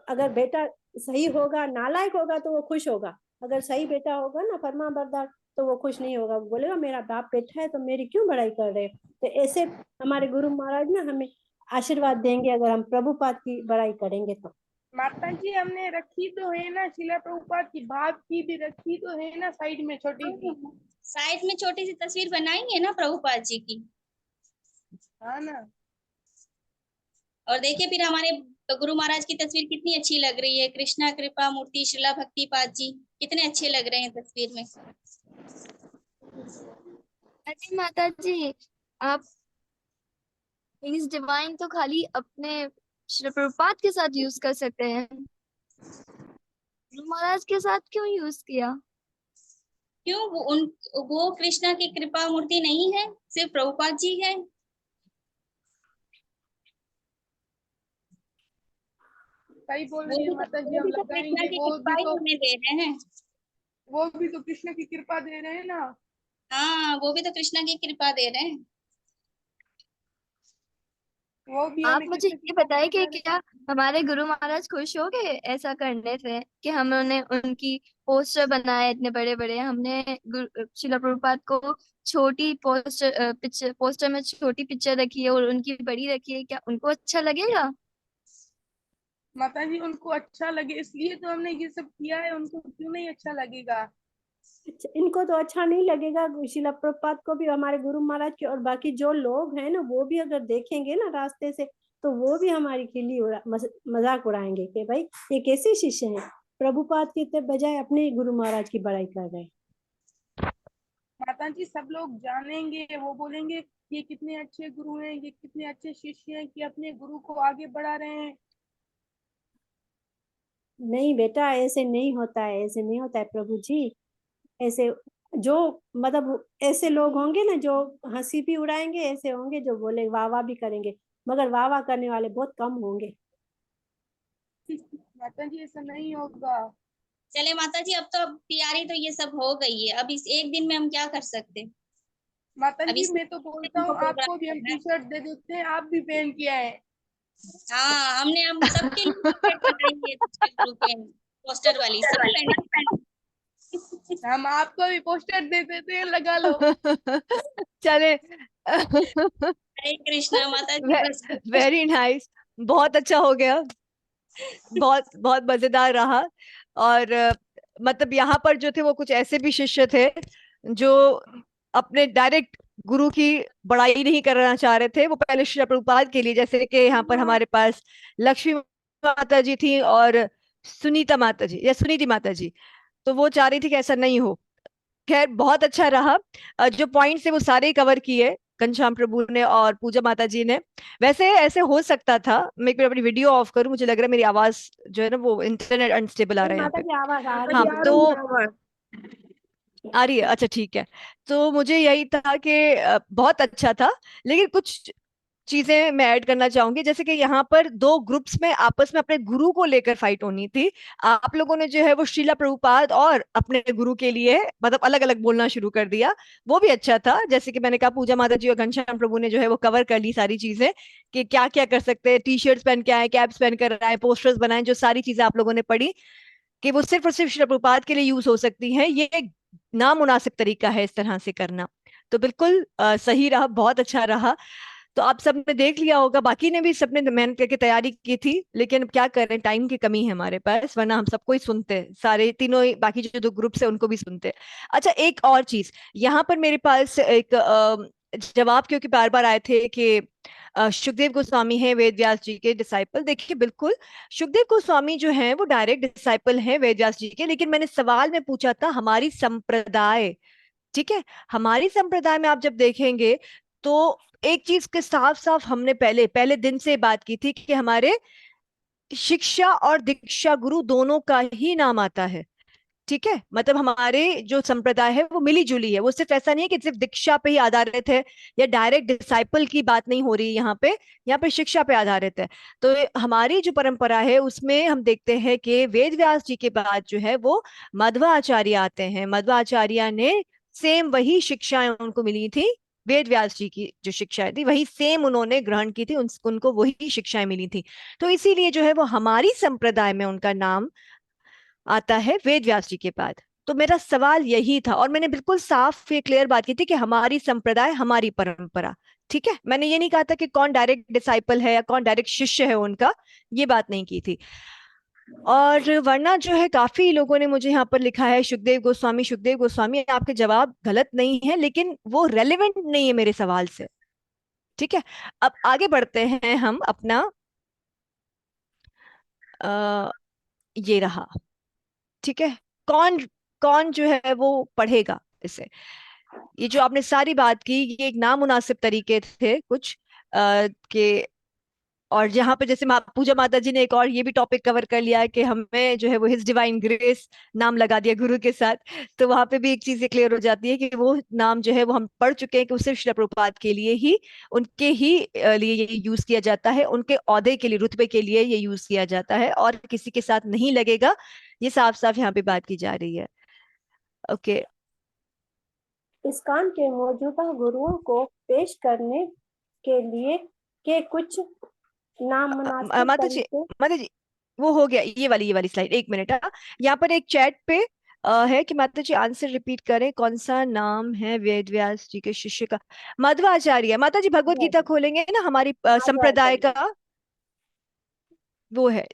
अगर बेटा सही होगा नालायक होगा तो वो खुश होगा, अगर सही बेटा होगा ना फरमा बरदार तो वो खुश नहीं होगा, वो बोलेगा मेरा बाप बैठा है तो मेरी क्यों बड़ाई कर रहे हो। तो ऐसे हमारे गुरु महाराज ना हमें आशीर्वाद देंगे अगर हम प्रभुपाद की बड़ाई करेंगे तो। माता जी हमने रखी तो है ना शिला प्रभुपाद की, बाप की भी रखी तो है ना साइड में छोटी सी। साइड में छोटी सी तस्वीर बनाएंगे ना प्रभुपाद जी की। हाँ ना, और देखिए फिर हमारे गुरु महाराज की तस्वीर कितनी अच्छी लग रही है, कृष्णा कृपा मूर्ति शिला भक्तिपाद जी कितने अच्छे लग रहे हैं तस्वीर में। अरे माता जी, आप इस डिवाइन तो खाली अपने श्री प्रभुपाद के साथ यूज कर सकते हैं, गुरु महाराज के साथ क्यों यूज किया? क्यों, वो कृष्णा की कृपा मूर्ति नहीं है, सिर्फ प्रभुपाद जी है। सही बोल रही है माता जी, हम कृष्णा लगाएंगे। की कृपा ही हमें दे रहे हैं। वो भी तो कृष्ण की कृपा दे रहे हैं ना। हाँ, वो भी तो कृष्णा की कृपा दे रहे हैं। वो भी आप हमें मुझे कृष्ण की ये बताइए कि कृपा क्या हमारे गुरु महाराज खुश हो गए ऐसा करने से कि हमने उनकी पोस्टर बनाए इतने बड़े बड़े, हमने शिला प्रभुपाद को छोटी पोस्टर में छोटी पिक्चर रखी है और उनकी बड़ी रखी है, क्या उनको अच्छा लगेगा? माता जी उनको अच्छा लगे इसलिए तो हमने ये सब किया है, उनको क्यों नहीं अच्छा लगेगा। इनको तो अच्छा नहीं लगेगा, शिला प्रभुपाद को भी हमारे गुरु महाराज के और बाकी जो लोग हैं ना वो भी अगर देखेंगे ना रास्ते से तो वो भी हमारी खिल्ली मजाक उड़ाएंगे कि भाई ये कैसे शिष्य हैं, प्रभुपाद के बजाय अपने गुरु महाराज की बड़ाई कर रहे हैं। माता जी सब लोग जानेंगे, वो बोलेंगे ये कितने अच्छे गुरु हैं, ये कितने अच्छे शिष्य हैं कि अपने गुरु को आगे बढ़ा रहे हैं। नहीं बेटा ऐसे नहीं होता है, ऐसे नहीं होता है प्रभु जी। ऐसे जो मतलब ऐसे लोग होंगे ना जो हंसी भी उड़ाएंगे, ऐसे होंगे जो बोले वाह वाह भी करेंगे, मगर वाह वाह करने वाले बहुत कम होंगे। माता जी ऐसा नहीं होगा। चले माता जी, अब तो तैयारी तो ये सब हो गई है, अब इस एक दिन में हम क्या कर सकते हैं। माता अब जी इस मैं तो बोलता हूँ आपको भी हम टी शर्ट दे देते हैं, आप भी पहन के आए। हाँ, हम सबके लिए टी-शर्ट बनाएंगे दीक्षा गुरु के, पोस्टर वाली सब पहने। हम आपको भी पोस्टर दे देते हैं, लगा लो। चले। हरे कृष्णा माता जी, बस वेरी नाइस, बहुत अच्छा हो गया, बहुत बहुत मजेदार रहा। और मतलब यहाँ पर जो थे वो कुछ ऐसे भी शिष्य थे जो अपने डायरेक्ट गुरु की बड़ाई नहीं करना चाह रहे थे, वो पहले श्री प्रभुपाद के लिए, जैसे कि यहाँ पर हमारे पास लक्ष्मी माता जी थी और सुनीता माता जी या सुनीति माता जी, तो वो चाह रही थी कि ऐसा नहीं हो। खैर बहुत अच्छा रहा, जो पॉइंट्स थे वो सारे कवर किए घनश्याम प्रभु ने और पूजा माता जी ने। वैसे ऐसे हो सकता था, मैं एक बार अपनी वीडियो ऑफ करूं, मुझे लग रहा है मेरी आवाज जो है ना वो इंटरनेट अनस्टेबल आ रहा है यहाँ माता पे। जी आवाज आ हाँ रही है। तो आ रही है, अच्छा ठीक है। तो मुझे यही था कि बहुत अच्छा था, लेकिन कुछ चीजें मैं ऐड करना चाहूंगी, जैसे कि यहाँ पर दो ग्रुप्स में आपस में अपने गुरु को लेकर फाइट होनी थी। आप लोगों ने जो है वो श्रीला प्रभुपाद और अपने गुरु के लिए मतलब अलग अलग बोलना शुरू कर दिया। वो भी अच्छा था, जैसे कि मैंने कहा पूजा माता जी और घनश्याम प्रभु ने जो है वो कवर कर ली सारी चीजें कि क्या क्या कर सकते हैं। टी शर्ट्स पहन के आए, कैप्स पहन कर आए, पोस्टर्स बनाए, जो सारी चीजें आप लोगों ने पढ़ी कि वो सिर्फ और सिर्फ श्रीला प्रभुपाद के लिए यूज हो सकती हैं, ये एक नामुनासिब तरीका है इस तरह से करना। तो बिल्कुल सही रहा, बहुत अच्छा रहा। तो आप सबने देख लिया होगा, बाकी ने भी सबने मेहनत करके तैयारी की थी, लेकिन अब क्या करें, टाइम की कमी है हमारे पास, वरना हम सबको ही सुनते, सारे तीनों बाकी जो दो ग्रुप्स है उनको भी सुनते। अच्छा, एक और चीज यहाँ पर मेरे पास एक जवाब क्योंकि बार बार आए थे कि सुखदेव गोस्वामी है वेद व्यास जी के डिसाइपल। देखिए बिल्कुल, सुखदेव गोस्वामी जो है वो डायरेक्ट डिसाइपल है वेद व्यास जी के, लेकिन मैंने सवाल में पूछा था हमारी संप्रदाय, ठीक है, हमारी संप्रदाय में आप जब देखेंगे तो एक चीज के साफ साफ हमने पहले पहले दिन से बात की थी कि हमारे शिक्षा और दीक्षा गुरु दोनों का ही नाम आता है। ठीक है, मतलब हमारे जो संप्रदाय है वो मिली जुली है, वो सिर्फ ऐसा नहीं है कि सिर्फ दीक्षा पे ही आधारित है या डायरेक्ट डिसाइपल की बात नहीं हो रही यहाँ पे, यहाँ पे शिक्षा पे आधारित है। तो हमारी जो परंपरा है उसमें हम देखते हैं कि वेद व्यास जी के बाद जो है वो मध्वाचार्य आते हैं। मध्वाचार्य ने सेम वही शिक्षाएं उनको मिली थी, वेद व्यास जी की जो शिक्षाएं थी वही सेम उन्होंने ग्रहण की थी, उनको वही शिक्षाएं मिली थी। तो इसीलिए जो है वो हमारी संप्रदाय में उनका नाम आता है वेद व्यास जी के बाद। तो मेरा सवाल यही था, और मैंने बिल्कुल साफ ये क्लियर बात की थी कि हमारी संप्रदाय हमारी परंपरा। ठीक है, मैंने ये नहीं कहा था कि कौन डायरेक्ट डिसाइपल है या कौन डायरेक्ट शिष्य है उनका, ये बात नहीं की थी। और वरना जो है काफी लोगों ने मुझे यहाँ पर लिखा है सुखदेव गोस्वामी, सुखदेव गोस्वामी, आपके जवाब गलत नहीं है लेकिन वो रेलेवेंट नहीं है मेरे सवाल से। ठीक है, अब आगे बढ़ते हैं हम अपना ये रहा। ठीक है, कौन कौन जो है वो पढ़ेगा इसे। ये जो आपने सारी बात की ये एक नामुनासिब तरीके थे कुछ के। और यहाँ पे जैसे पूजा माता जी ने एक और ये भी टॉपिक कवर कर लिया है कि हमें जो है वो हिज डिवाइन ग्रेस नाम लगा दिया गुरु के साथ। तो वहां पे भी एक चीज क्लियर हो जाती है कि वो नाम जो है वो हम पढ़ चुके हैं कि वो सिर्फ श्रील प्रभुपाद के लिए ही, उनके ही लिए ये यूज किया जाता है, उनके ओहदे के लिए, रुतबे के लिए ये यूज किया जाता है और किसी के साथ नहीं लगेगा। ये साफ साफ यहाँ पे बात की जा रही है। ओके, इस्कॉन के मौजूदा गुरुओं को पेश करने के लिए के कुछ नामुनासिब माता जी, तरीके। माता जी वो हो गया, ये वाली स्लाइड, एक मिनट। हाँ, यहाँ पर एक चैट पे है कि माता जी आंसर रिपीट करें, कौन सा नाम है वेद व्यास जी के शिष्य का। मध्वाचार्य। माता जी भगवत गीता खोलेंगे ना, हमारी संप्रदाय का वो है।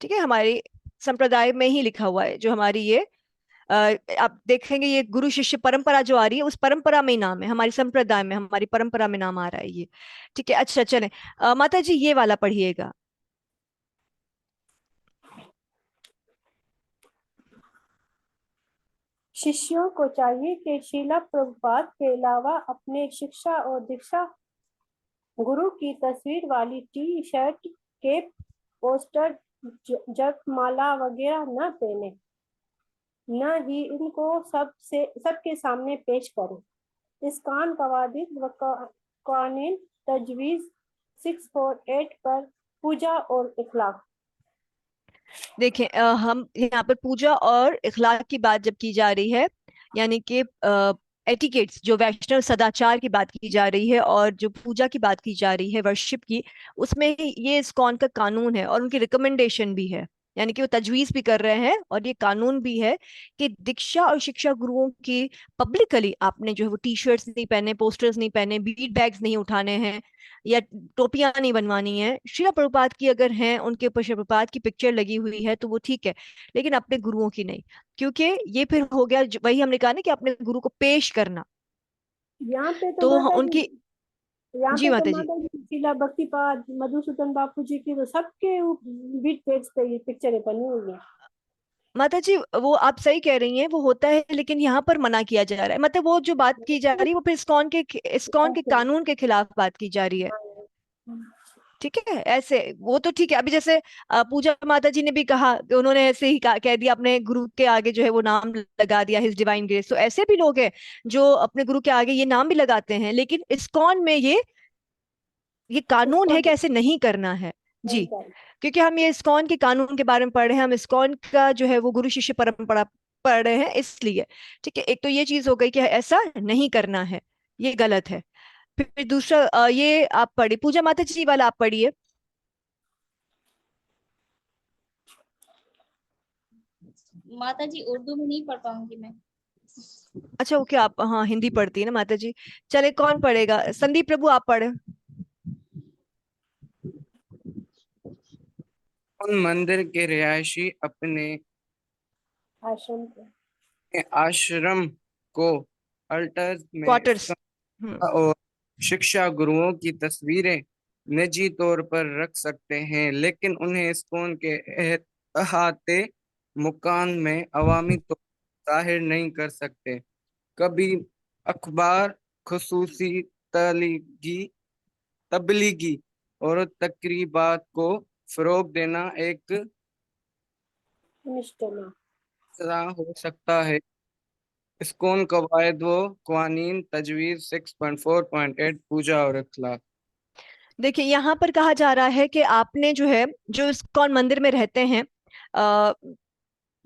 ठीक है, हमारी संप्रदाय में ही लिखा हुआ है जो हमारी ये अ, आप देखेंगे ये गुरु शिष्य परंपरा जो आ रही है उस परंपरा में ही नाम है, हमारी संप्रदाय में, हमारी परंपरा में नाम आ रहा है ये। ठीक है, अच्छा चलें, माता जी ये वाला पढ़िएगा। शिष्यों को चाहिए कि शीला प्रभुपाद के अलावा अपने शिक्षा और दीक्षा गुरु की तस्वीर वाली टी शर्ट, केप, पोस्टर, जपमाला वगैरह न पहने, न ही इनको सबके सामने पेश करें। इस्कॉन कवायद व कानून तजवीज 648 पर पूजा और इखलाक। देखें, हम यहाँ पर पूजा और इखलाक की बात जब की जा रही है, यानी कि एटिकेट्स, जो वैष्णव सदाचार की बात की जा रही है और जो पूजा की बात की जा रही है, वर्शिप की, उसमें ये इस्कॉन का कानून है और उनकी रिकमेंडेशन भी है, यानी कि वो तजवीज भी कर रहे हैं और ये कानून भी है कि दीक्षा और शिक्षा गुरुओं की पब्लिकली आपने जो है वो टी शर्ट्स नहीं पहने, पोस्टर्स नहीं पहने, बीट बैग्स नहीं उठाने हैं या टोपियां नहीं बनवानी है। श्रीला प्रभुपाद की अगर हैं, उनके ऊपर श्रीला प्रभुपाद की पिक्चर लगी हुई है तो वो ठीक है, लेकिन अपने गुरुओं की नहीं, क्योंकि ये फिर हो गया वही हमने कहा ना कि अपने गुरु को पेश करना। यहाँ पे तो तो माता जी, उनकी, यहाँ जी पे तो माता जी। माता जी शीला भक्तिपाद, मधुसूदन बापू जी की तो सबके बीट पेज पे ये पिक्चरें बनी हुई है। माता जी वो आप सही कह रही हैं, वो होता है, लेकिन यहाँ पर मना किया जा रहा है, मतलब वो जो बात की जा रही है वो फिर इस्कॉन के अच्छा। कानून के खिलाफ बात की जा रही है। ठीक है, ऐसे वो तो ठीक है। अभी जैसे पूजा माता जी ने भी कहा कि उन्होंने ऐसे ही कह दिया, अपने गुरु के आगे जो है वो नाम लगा दिया हिज डिवाइन ग्रेस। तो ऐसे भी लोग हैं जो अपने गुरु के आगे ये नाम भी लगाते हैं, लेकिन इस्कॉन में ये ये कानून है इस्कॉन कि ऐसे नहीं करना है। जी, नहीं कर क्योंकि हम ये इस्कॉन के कानून के बारे में पढ़ रहे हैं, हम इस्कॉन का जो है वो गुरु शिष्य परंपरा पढ़ रहे हैं इसलिए। ठीक है, एक तो ये चीज हो गई कि ऐसा नहीं करना है, ये गलत है। फिर दूसरा ये आप पढ़िए, पूजा माता जी वाला आप पढ़िए। माता जी उर्दू में नहीं पढ़ पाऊंगी मैं। अच्छा ओके, आप हाँ हिंदी पढ़ती है ना माता जी। चले, कौन पढ़ेगा? संदीप प्रभु आप पढ़े। उन मंदिर के रिहायशी अपने आश्रम को आश्रम को अल्टर्स में क्वार्टर्स। और शिक्षा गुरुओं की तस्वीरें निजी तौर पर रख सकते हैं, लेकिन उन्हें इस्कॉन के अहाते मुकाम में अवामी तौर पर जाहिर नहीं कर सकते। कभी अखबार, खुसूसी तबलीगी तबलीगी और तकरीबात को फरोग देना एक निष्ठा सजा हो सकता है। इस्कॉन कवायद व कवानीन तजवीज़ 6.4.8 पूजा और अखलाक। देखिए, यहाँ पर कहा जा रहा है कि आपने जो है, जो इस्कॉन मंदिर में रहते हैं,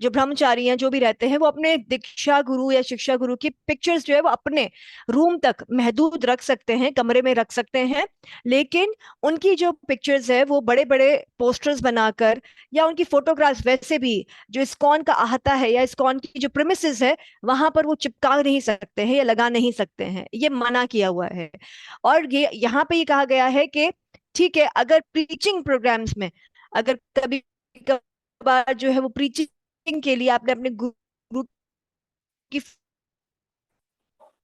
जो ब्रह्मचारी हैं, जो भी रहते हैं, वो अपने दीक्षा गुरु या शिक्षा गुरु की पिक्चर्स जो है वो अपने रूम तक महदूद रख सकते हैं, कमरे में रख सकते हैं। लेकिन उनकी जो पिक्चर्स है वो बड़े बड़े पोस्टर्स बनाकर या उनकी फोटोग्राफ्स वैसे भी जो इस्कॉन का अहाता है या इस्कॉन की जो प्रेमिसेस है वहां पर वो चिपका नहीं सकते हैं या लगा नहीं सकते हैं, ये मना किया हुआ है। और ये यहाँ पे ये कहा गया है कि ठीक है, अगर प्रीचिंग प्रोग्राम्स में अगर कभी कभार जो है वो प्रीचिंग के लिए आपने अपने गुरु की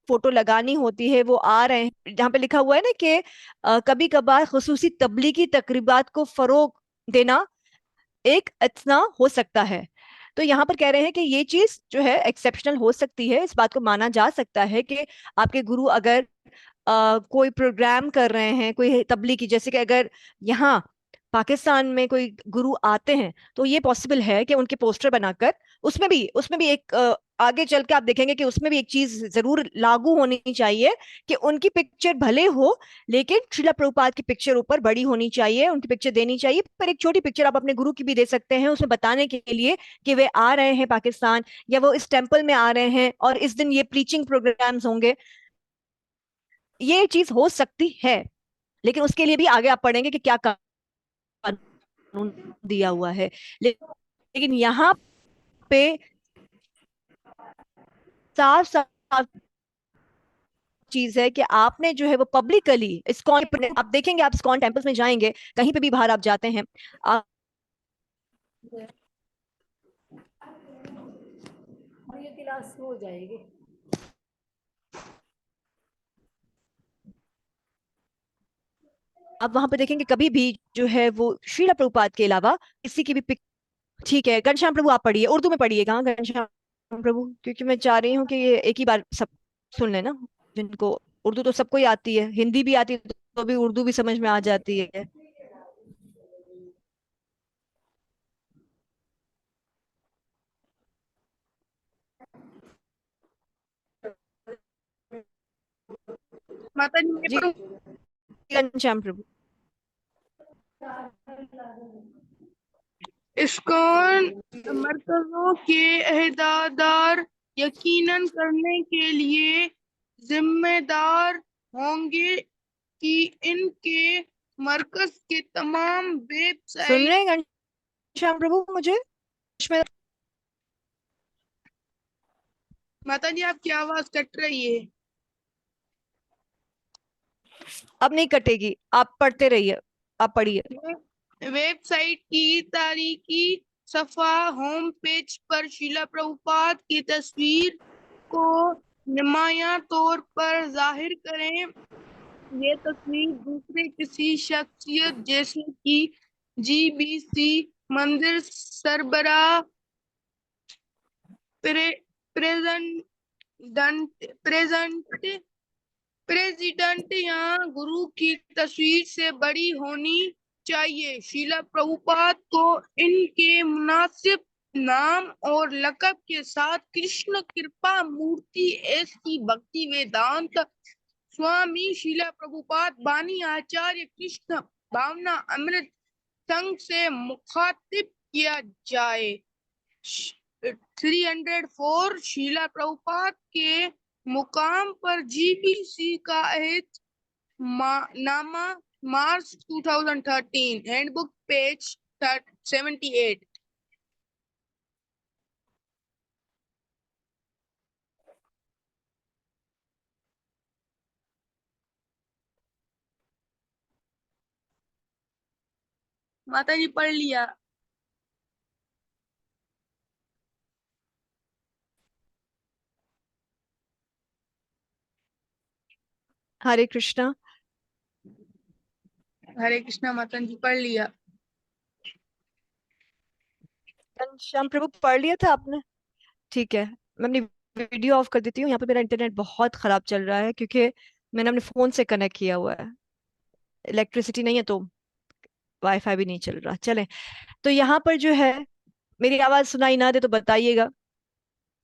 फोटो लगानी होती है, वो आ रहे हैं, जहाँ पे लिखा हुआ है ना कि कभी कभार खुसूसी तबलीगी तकरीबात को फरोग देना एक इतना हो सकता है। तो यहाँ पर कह रहे हैं कि ये चीज जो है एक्सेप्शनल हो सकती है, इस बात को माना जा सकता है कि आपके गुरु अगर कोई प्रोग्राम कर रहे हैं, कोई तबलीगी, जैसे कि अगर यहाँ पाकिस्तान में कोई गुरु आते हैं तो ये पॉसिबल है कि उनके पोस्टर बनाकर उसमें भी एक आगे चल के आप देखेंगे कि उसमें भी एक चीज जरूर लागू होनी चाहिए कि उनकी पिक्चर भले हो लेकिन श्रीला प्रभुपाद की पिक्चर ऊपर बड़ी होनी चाहिए, उनकी पिक्चर देनी चाहिए। पर एक छोटी पिक्चर आप अपने गुरु की भी दे सकते हैं, उसमें बताने के लिए कि वे आ रहे हैं पाकिस्तान या वो इस टेम्पल में आ रहे हैं और इस दिन ये प्रीचिंग प्रोग्राम्स होंगे। ये चीज हो सकती है, लेकिन उसके लिए भी आगे आप पढ़ेंगे कि क्या कानून दिया हुआ है। लेकिन यहाँ पे साफ साफ चीज है कि आपने जो है वो पब्लिकली इस्कॉन, आप देखेंगे, आप इस्कॉन टेम्पल्स में जाएंगे, कहीं पे भी बाहर आप जाते हैं, आप ये क्लास हो जाएगी। आप वहां पे देखेंगे कभी भी जो है वो श्रीला प्रभुपाद के अलावा किसी की भी ठीक है, घनश्याम प्रभु आप पढ़िए, उर्दू में पढ़िए। कहाँ घनश्याम प्रभु? क्योंकि मैं चाह रही हूँ कि ये एक ही बार सब सुन लेना, जिनको उर्दू तो सबको ही आती है, हिंदी भी आती है तो भी उर्दू भी समझ में आ जाती है। माता जी मैं जी पढ़ूं? घनश्याम प्रभु। इस्कॉन मरकजों के अहदेदार यकीनन करने के लिए जिम्मेदार होंगे कि इनके मरकज के तमाम सुन वेबसाइट। रहे हैं घनश्याम प्रभु मुझे? इसमें माता जी आपकी आवाज कट रही है। अब नहीं कटेगी, आप पढ़ते रहिए, आप पढ़िए। वेबसाइट की तारीखी सफा होम पेज पर शीला प्रभुपाद की तस्वीर को नुमाया तौर पर जाहिर करें। ये तस्वीर दूसरे किसी शख्सियत जैसे कि जीबीसी मंदिर सरबराह, प्रेजेंट प्रेसिडेंट या गुरु की तस्वीर से बड़ी होनी चाहिए। शीला प्रभुपाद को इनके मुनासिब नाम और लकब के साथ कृष्ण कृपा मूर्ति एस की भक्ति वेदांत स्वामी शीला प्रभुपाद बानी आचार्य कृष्ण भावना अमृत संघ से मुखातिब किया जाए। 304 शीला प्रभुपाद के मुकाम पर जीबीसी का नामा मार्च 2013 हैंडबुक पेज 78। माता जी पढ़ लिया। हरे कृष्णा। हरे कृष्णा माता जी पढ़ लिया। घनश्याम प्रभु पढ़ लिया था आपने? ठीक है, मैं अपनी वीडियो ऑफ कर देती हूँ। यहाँ पे मेरा इंटरनेट बहुत खराब चल रहा है क्योंकि मैंने अपने फोन से कनेक्ट किया हुआ है, इलेक्ट्रिसिटी नहीं है तो वाईफाई भी नहीं चल रहा। चले, तो यहाँ पर जो है, मेरी आवाज सुनाई ना दे तो बताइएगा।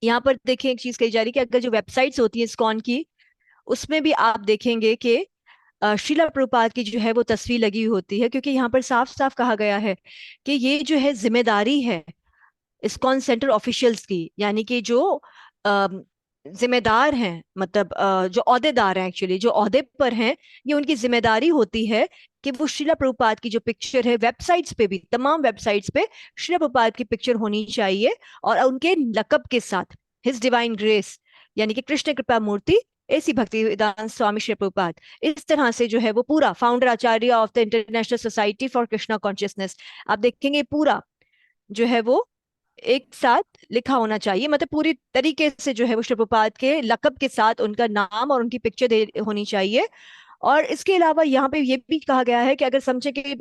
यहाँ पर देखिए एक चीज कही जा रही है कि अगर जो वेबसाइट्स होती है इस्कॉन की, उसमें भी आप देखेंगे कि श्रीला प्रभुपाद की जो है वो तस्वीर लगी हुई होती है, क्योंकि यहाँ पर साफ साफ कहा गया है कि ये जो है जिम्मेदारी है इस्कॉन सेंटर ऑफिशियल्स की, यानी कि जो जिम्मेदार हैं, मतलब जो ओहदेदार हैं, एक्चुअली जो ओहदे पर हैं, ये उनकी जिम्मेदारी होती है कि वो श्रीला प्रभुपाद की जो पिक्चर है, वेबसाइट्स पे भी, तमाम वेबसाइट्स पे श्रीला प्रभुपाद की पिक्चर होनी चाहिए, और उनके लकब के साथ हिज डिवाइन ग्रेस, यानी कि कृष्ण कृपा मूर्ति ऐसी भक्ति वेदांत स्वामी श्री प्रभुपाद, इस तरह से जो है वो पूरा founder Acharya of the international society for Krishna consciousness, आप देखेंगे पूरा जो है वो एक साथ लिखा होना चाहिए, मतलब पूरी तरीके से जो है वो श्री प्रभुपाद के लकब के साथ उनका नाम और उनकी पिक्चर दे होनी चाहिए। और इसके अलावा यहाँ पे ये भी कहा गया है कि अगर समझे कि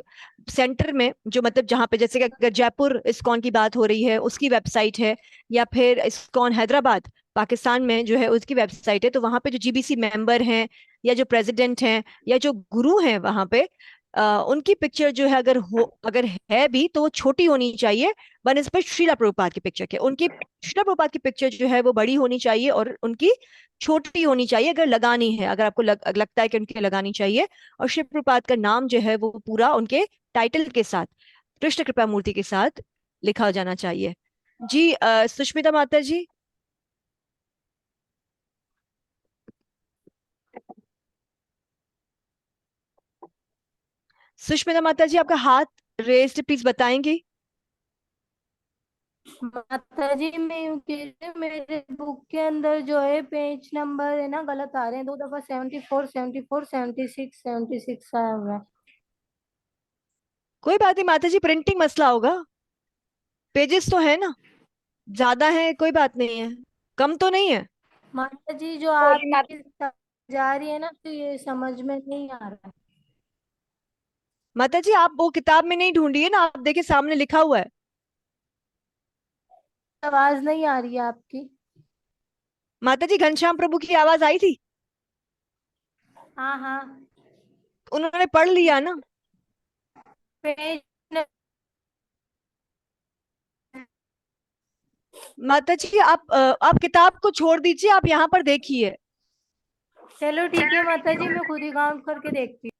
सेंटर में जो, मतलब जहाँ पे, जैसे कि अगर जयपुर इस्कॉन की बात हो रही है उसकी वेबसाइट है, या फिर इस्कॉन हैदराबाद पाकिस्तान में जो है उसकी वेबसाइट है, तो वहां पे जो जीबीसी मेंबर हैं या जो प्रेसिडेंट हैं या जो गुरु हैं वहां पे, उनकी पिक्चर जो है अगर है भी तो वो छोटी होनी चाहिए बनस्पत श्रीला प्रभुपाद की पिक्चर के। उनकी श्रीला प्रभुपाद की पिक्चर जो है वो बड़ी होनी चाहिए और उनकी छोटी होनी चाहिए, अगर लगानी है, अगर आपको लगता है कि उनकी लगानी चाहिए। और श्री प्रभुपाद का नाम जो है वो पूरा उनके टाइटल के साथ, कृष्ण कृपा मूर्ति के साथ लिखा जाना चाहिए। जी सुष्मिता माता जी। सुष्मिता माता जी आपका हाथ रेस्ड, प्लीज बताएंगी। माता जी मैं यूँ कह रही हूँ, मेरे बुक के अंदर जो है पेज नंबर है ना गलत आ रहे हैं, 2 दफा 74 74 76 76 आया हुआ है। कोई बात नहीं माता जी, प्रिंटिंग मसला होगा, पेजेस तो है ना, ज्यादा है, कोई बात नहीं है, कम तो नहीं है। माता जी जो आपकी जा रही है ना, तो ये समझ में नहीं आ रहा है। माता जी आप वो किताब में नहीं ढूंढिए ना, आप देखिए सामने लिखा हुआ है। आवाज नहीं आ रही है आपकी। माता जी घनश्याम प्रभु की आवाज आई थी, हाँ हाँ। उन्होंने पढ़ लिया ना। पेज माता जी आप किताब को छोड़ दीजिए, आप यहाँ पर देखिए। चलो ठीक है माता जी, मैं खुद ही काउंट करके देखती हूँ।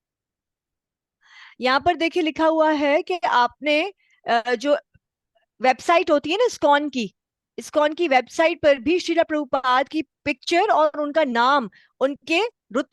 यहाँ पर देखिए लिखा हुआ है कि आपने जो वेबसाइट होती है ना इस्कॉन की वेबसाइट पर भी श्रीला प्रभुपाद की पिक्चर और उनका नाम उनके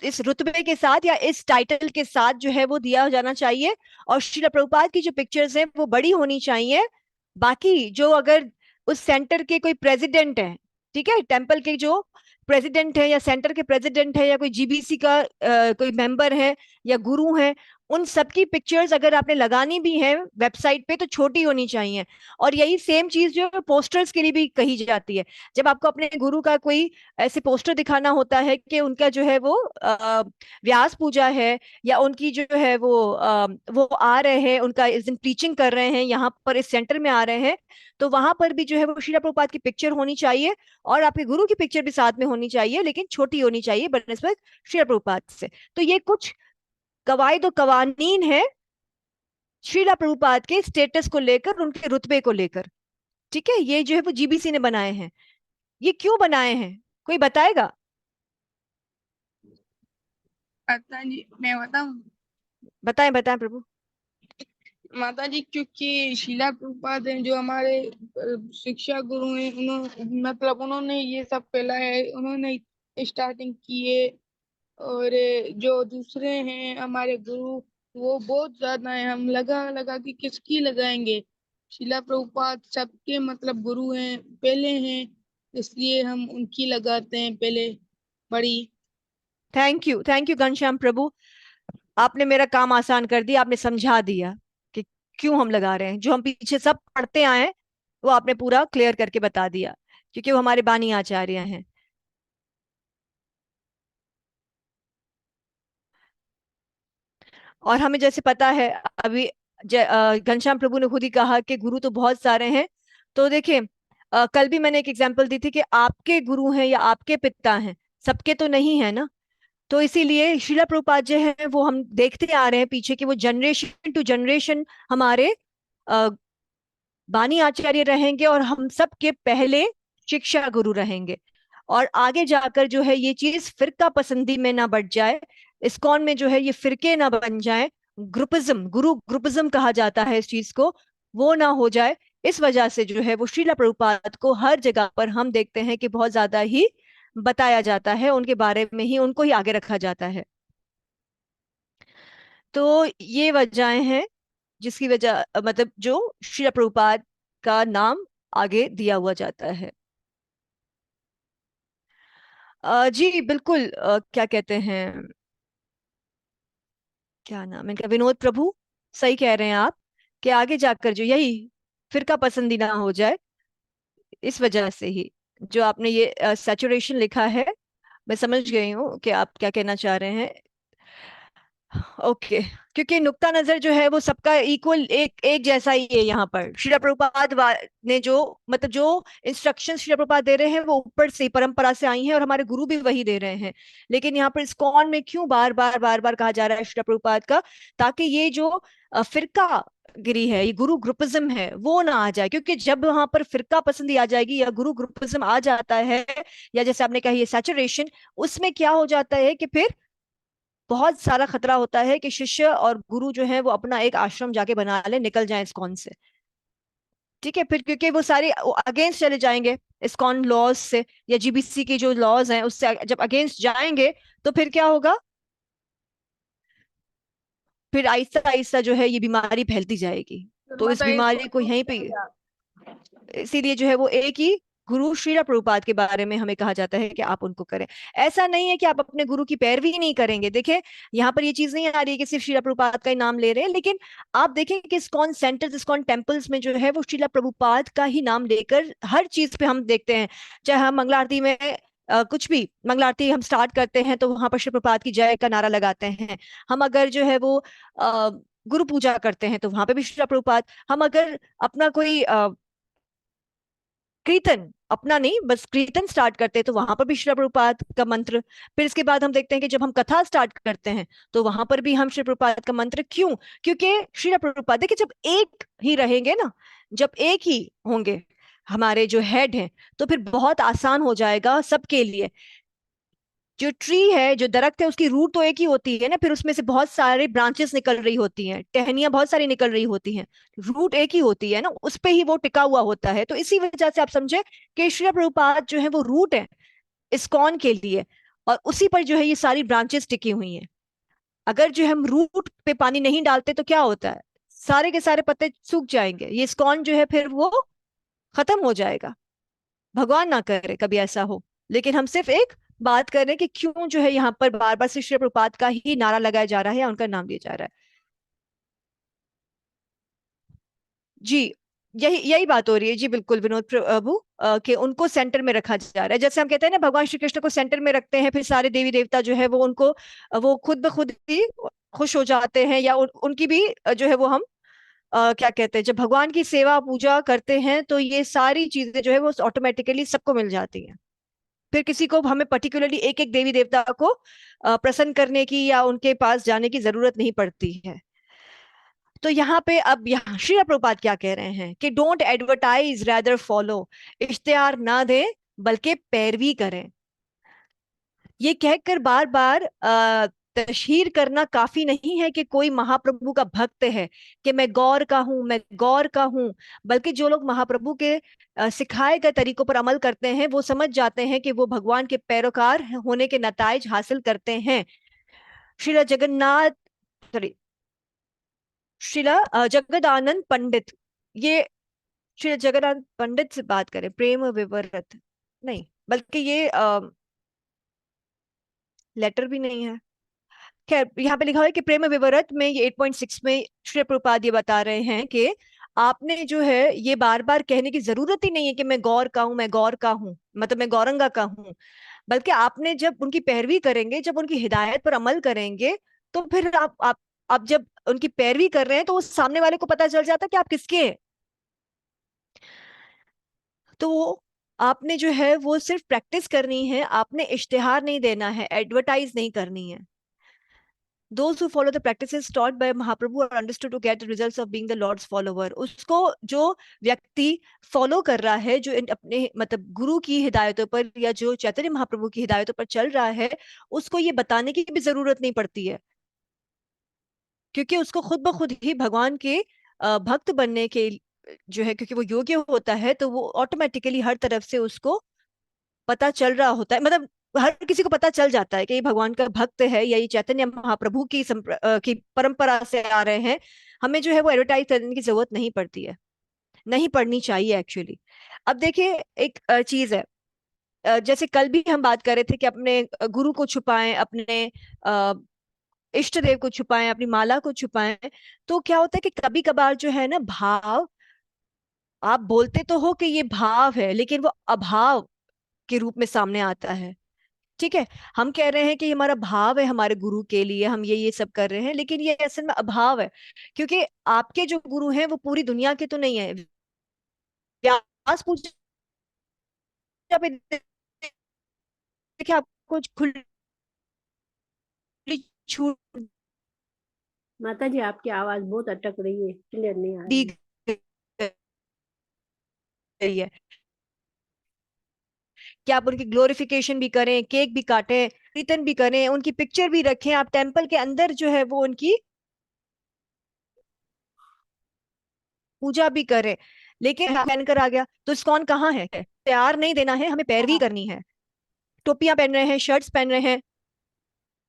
इस रुतबे के साथ या इस टाइटल के साथ जो है वो दिया जाना चाहिए। और श्रीला प्रभुपाद की जो पिक्चर्स हैं वो बड़ी होनी चाहिए। बाकी जो अगर उस सेंटर के कोई प्रेसिडेंट है, ठीक है, टेम्पल के जो प्रेसिडेंट है या सेंटर के प्रेसिडेंट है या कोई जीबीसी का कोई मेंबर है या गुरु है, उन सबकी पिक्चर्स अगर आपने लगानी भी है वेबसाइट पे तो छोटी होनी चाहिए। और यही सेम चीज जो है पोस्टर्स के लिए भी कही जाती है। जब आपको अपने गुरु का कोई ऐसे पोस्टर दिखाना होता है कि उनका जो है वो व्यास पूजा है, या उनकी जो है वो आ रहे हैं, उनका इस दिन टीचिंग कर रहे हैं, यहाँ पर इस सेंटर में आ रहे हैं, तो वहां पर भी जो है वो श्रीला प्रभुपाद की पिक्चर होनी चाहिए और आपके गुरु की पिक्चर भी साथ में होनी चाहिए, लेकिन छोटी होनी चाहिए बनस्पत श्रीला प्रभुपाद से। तो ये कुछ कवायद और कवानीन है श्रीला प्रभुपाद के स्टेटस को लेकर, उनके रुतबे को लेकर। ठीक है, ये जो है वो जीबीसी ने बनाए हैं। ये क्यों बनाए हैं, कोई बताएगा? माता जी मैं बताऊं? बताएं बताएं प्रभु। माता जी, क्योंकि शीला प्रभुपाद हैं जो हमारे शिक्षा गुरु हैं, मतलब उन्होंने ये सब फैलाया है, उन्होंने स्टार्टिंग की है। और जो दूसरे हैं हमारे गुरु, वो बहुत ज्यादा है, हम लगा लगा के किसकी लगाएंगे। शीला प्रभुपाद सबके मतलब गुरु हैं, पहले हैं, इसलिए हम उनकी लगाते हैं पहले बड़ी। थैंक यू घनश्याम प्रभु, आपने मेरा काम आसान कर दिया, आपने समझा दिया कि क्यों हम लगा रहे हैं। जो हम पीछे सब पढ़ते आए हैं वो आपने पूरा क्लियर करके बता दिया, क्योंकि वो हमारे बानी आचार्य हैं। और हमें जैसे पता है अभी घनश्याम प्रभु ने खुद ही कहा कि गुरु तो बहुत सारे हैं। तो देखिए कल भी मैंने एक एग्जांपल दी थी कि आपके गुरु हैं या आपके पिता हैं, सबके तो नहीं है ना। तो इसीलिए श्रीला प्रभुपाद जो है वो हम देखते आ रहे हैं पीछे कि वो जनरेशन टू जनरेशन हमारे अ, बानी आचार्य रहेंगे और हम सब के पहले शिक्षा गुरु रहेंगे। और आगे जाकर जो है ये चीज फिरका पसंदी में ना बढ़ जाए, इस्कॉन में जो है ये फिरके ना बन जाए, ग्रुपिज्म, गुरु ग्रुपिज्म कहा जाता है इस चीज को, वो ना हो जाए। इस वजह से जो है वो श्रीला प्रभुपाद को हर जगह पर हम देखते हैं कि बहुत ज्यादा ही बताया जाता है, उनके बारे में ही उनको ही आगे रखा जाता है। तो ये वजहें हैं जिसकी वजह मतलब जो श्रीला प्रभुपाद का नाम आगे दिया हुआ जाता है। जी बिल्कुल, क्या कहते हैं, क्या नाम है इनका, विनोद प्रभु, सही कह रहे हैं आप कि आगे जाकर जो यही फिरका पसंदी ना हो जाए, इस वजह से ही जो आपने ये सैचुरेशन लिखा है, मैं समझ गई हूँ कि आप क्या कहना चाह रहे हैं। ओके, क्योंकि नुक्ता नजर जो है वो सबका इक्वल एक एक जैसा ही है यहाँ पर। श्रीला प्रभुपाद ने जो मतलब जो इंस्ट्रक्शंस श्रीला प्रभुपाद दे रहे हैं वो ऊपर से परंपरा से आई हैं और हमारे गुरु भी वही दे रहे हैं। लेकिन यहाँ पर इस्कॉन में क्यों बार बार बार बार कहा जा रहा है श्रीला प्रभुपाद का, ताकि ये जो फिरका गिरी है, ये गुरु ग्रुपिज्म है, वो ना आ जाए। क्योंकि जब वहां पर फिरका पसंदी आ जाएगी या गुरु ग्रुपिज्म आ जाता है, या जैसे आपने कहा ये सैचुरेशन, उसमें क्या हो जाता है कि फिर बहुत सारा खतरा होता है कि शिष्य और गुरु जो है वो अपना एक आश्रम जाके बना ले, निकल जाए इस्कॉन से। ठीक है, फिर क्योंकि वो सारे अगेंस्ट चले जाएंगे इस्कॉन लॉज से, या जीबीसी के जो लॉज हैं उससे जब अगेंस्ट जाएंगे तो फिर क्या होगा, फिर आहिस्ता आहिस्ता जो है ये बीमारी फैलती जाएगी। तो इस माता ये बीमारी को यहीं पे, इसीलिए जो है वो एक ही गुरु श्रीला प्रभुपाद के बारे में हमें कहा जाता है कि आप उनको करें। ऐसा नहीं है कि आप अपने गुरु की पैरवी नहीं करेंगे। देखिए यहाँ पर ये चीज नहीं आ रही है कि सिर्फ श्रीला प्रभुपाद का ही नाम ले रहे हैं, लेकिन आप देखें कि इस्कॉन सेंटर्स, इस्कॉन टेम्पल्स में जो है वो श्रीला प्रभुपाद का ही नाम लेकर हर चीज पे हम देखते हैं। चाहे हम मंगला आरती में कुछ भी मंगला आरती हम स्टार्ट करते हैं तो वहां पर श्री प्रभुपाद की जय का नारा लगाते हैं। हम अगर जो है वो गुरु पूजा करते हैं तो वहां पे भी श्रीला प्रभुपाद, हम अगर अपना कोई कीर्तन, अपना नहीं बस कीर्तन स्टार्ट करते हैं तो वहां पर भी श्री प्रभुपाद का मंत्र। फिर इसके बाद हम देखते हैं कि जब हम कथा स्टार्ट करते हैं तो वहां पर भी हम श्री प्रभुपाद का मंत्र। क्यों? क्योंकि श्री प्रभुपाद, देखिए जब एक ही रहेंगे ना, जब एक ही होंगे हमारे जो हेड हैं, तो फिर बहुत आसान हो जाएगा सबके लिए। जो ट्री है, जो दरख्त है, उसकी रूट तो एक ही होती है ना, फिर उसमें से बहुत सारे ब्रांचेस निकल रही होती हैं, टहनियां बहुत सारी निकल रही होती हैं, रूट एक ही होती है ना, उस पे ही वो टिका हुआ होता है। तो इसी वजह से आप समझे कि श्री प्रभुपाद जो है वो रूट है इस्कॉन के लिए, और उसी पर जो है ये सारी ब्रांचेस टिकी हुई हैं। अगर जो हम रूट पे पानी नहीं डालते तो क्या होता है, सारे के सारे पत्ते सूख जाएंगे, ये इस्कॉन जो है फिर वो खत्म हो जाएगा। भगवान ना करे कभी ऐसा हो। लेकिन हम सिर्फ एक बात कर रहे हैं कि क्यों जो है यहाँ पर बार बार श्री श्री प्रभुपाद का ही नारा लगाया जा रहा है या उनका नाम लिया जा रहा है। जी, यही यही बात हो रही है जी, बिल्कुल विनोद प्रभु, कि उनको सेंटर में रखा जा रहा है। जैसे हम कहते हैं ना भगवान श्री कृष्ण को सेंटर में रखते हैं, फिर सारे देवी देवता जो है वो उनको वो खुद ब खुद ही खुश हो जाते हैं, या उनकी भी जो है वो हम क्या कहते हैं, जब भगवान की सेवा पूजा करते हैं तो ये सारी चीजें जो है वो ऑटोमेटिकली सबको मिल जाती हैं। फिर किसी को हमें पर्टिकुलरली एक एक देवी देवता को प्रसन्न करने की या उनके पास जाने की जरूरत नहीं पड़ती है। तो यहाँ पे अब यहाँ श्री प्रभुपाद क्या कह रहे हैं कि डोंट एडवर्टाइज रैदर फॉलो, इश्तिहार ना दें बल्कि पैरवी करें। ये कहकर बार बार तशहीर करना काफी नहीं है कि कोई महाप्रभु का भक्त है, कि मैं गौर का हूं, मैं गौर का हूं। बल्कि जो लोग महाप्रभु के सिखाए गए तरीकों पर अमल करते हैं, वो समझ जाते हैं कि वो भगवान के पैरोकार होने के नताइज हासिल करते हैं। श्रीला जगन्नाथ, सॉरी, श्रीला जगदानंद पंडित, ये श्री जगन्नाथ पंडित से बात करें, प्रेम विवरत नहीं, बल्कि ये लेटर भी नहीं है। खैर, यहाँ पे लिखा हुआ है कि प्रेम विवरत में ये 8.6 में श्री प्रभुपाद ये बता रहे हैं कि आपने जो है ये बार बार कहने की जरूरत ही नहीं है कि मैं गौर का हूं, मैं गौर का हूं, मतलब मैं गौरंगा का हूं। बल्कि आपने जब उनकी पैरवी करेंगे, जब उनकी हिदायत पर अमल करेंगे, तो फिर आप जब उनकी पैरवी कर रहे हैं तो उस सामने वाले को पता चल जाता है कि आप किसके हैं। तो आपने जो है वो सिर्फ प्रैक्टिस करनी है, आपने इश्तिहार नहीं देना है, एडवर्टाइज नहीं करनी है। Those who follow the practices taught by Mahaprabhu are understood to get the results of being the Lord's follower. उसको जो व्यक्ति फॉलो कर रहा है, जो अपने मतलब गुरु की हिदायतों पर या जो चैतन्य महाप्रभु की हिदायतों पर चल रहा है, उसको ये बताने की भी जरूरत नहीं पड़ती है, क्योंकि उसको खुद ब खुद ही भगवान के भक्त बनने के जो है, क्योंकि वो योग्य होता है, तो वो ऑटोमेटिकली हर तरफ से उसको पता चल रहा होता है। मतलब हर किसी को पता चल जाता है कि ये भगवान का भक्त है या ये चैतन्य महाप्रभु की परंपरा से आ रहे हैं। हमें जो है वो एडवर्टाइज करने की जरूरत नहीं पड़ती है, नहीं पड़नी चाहिए एक्चुअली। अब देखिए, एक चीज है, जैसे कल भी हम बात कर रहे थे कि अपने गुरु को छुपाएं, अपने अ, इष्ट देव को छुपाएं, अपनी माला को छुपाएं। तो क्या होता है कि कभी कभार जो है ना, भाव, आप बोलते तो हो कि ये भाव है, लेकिन वो अभाव के रूप में सामने आता है। ठीक है, हम कह रहे हैं कि हमारा भाव है हमारे गुरु के लिए, हम ये सब कर रहे हैं, लेकिन ये असल में अभाव है। क्योंकि आपके जो गुरु हैं वो पूरी दुनिया के तो नहीं है। व्यास पूजा पे देखिए, आपको खुली छूट माता जी आपकी आवाज बहुत अटक रही है, क्लियर नहीं आ दी रही है। गई है कि आप उनकी ग्लोरिफिकेशन भी करें, केक भी काटें, कीर्तन भी करें, उनकी पिक्चर भी रखें, आप टेंपल के अंदर जो है वो उनकी पूजा भी करें। लेकिन पहनकर आ गया तो इस्कॉन कहाँ है? प्यार नहीं देना है, हमें पैरवी करनी है। टोपियां पहन रहे हैं, शर्ट्स पहन रहे हैं,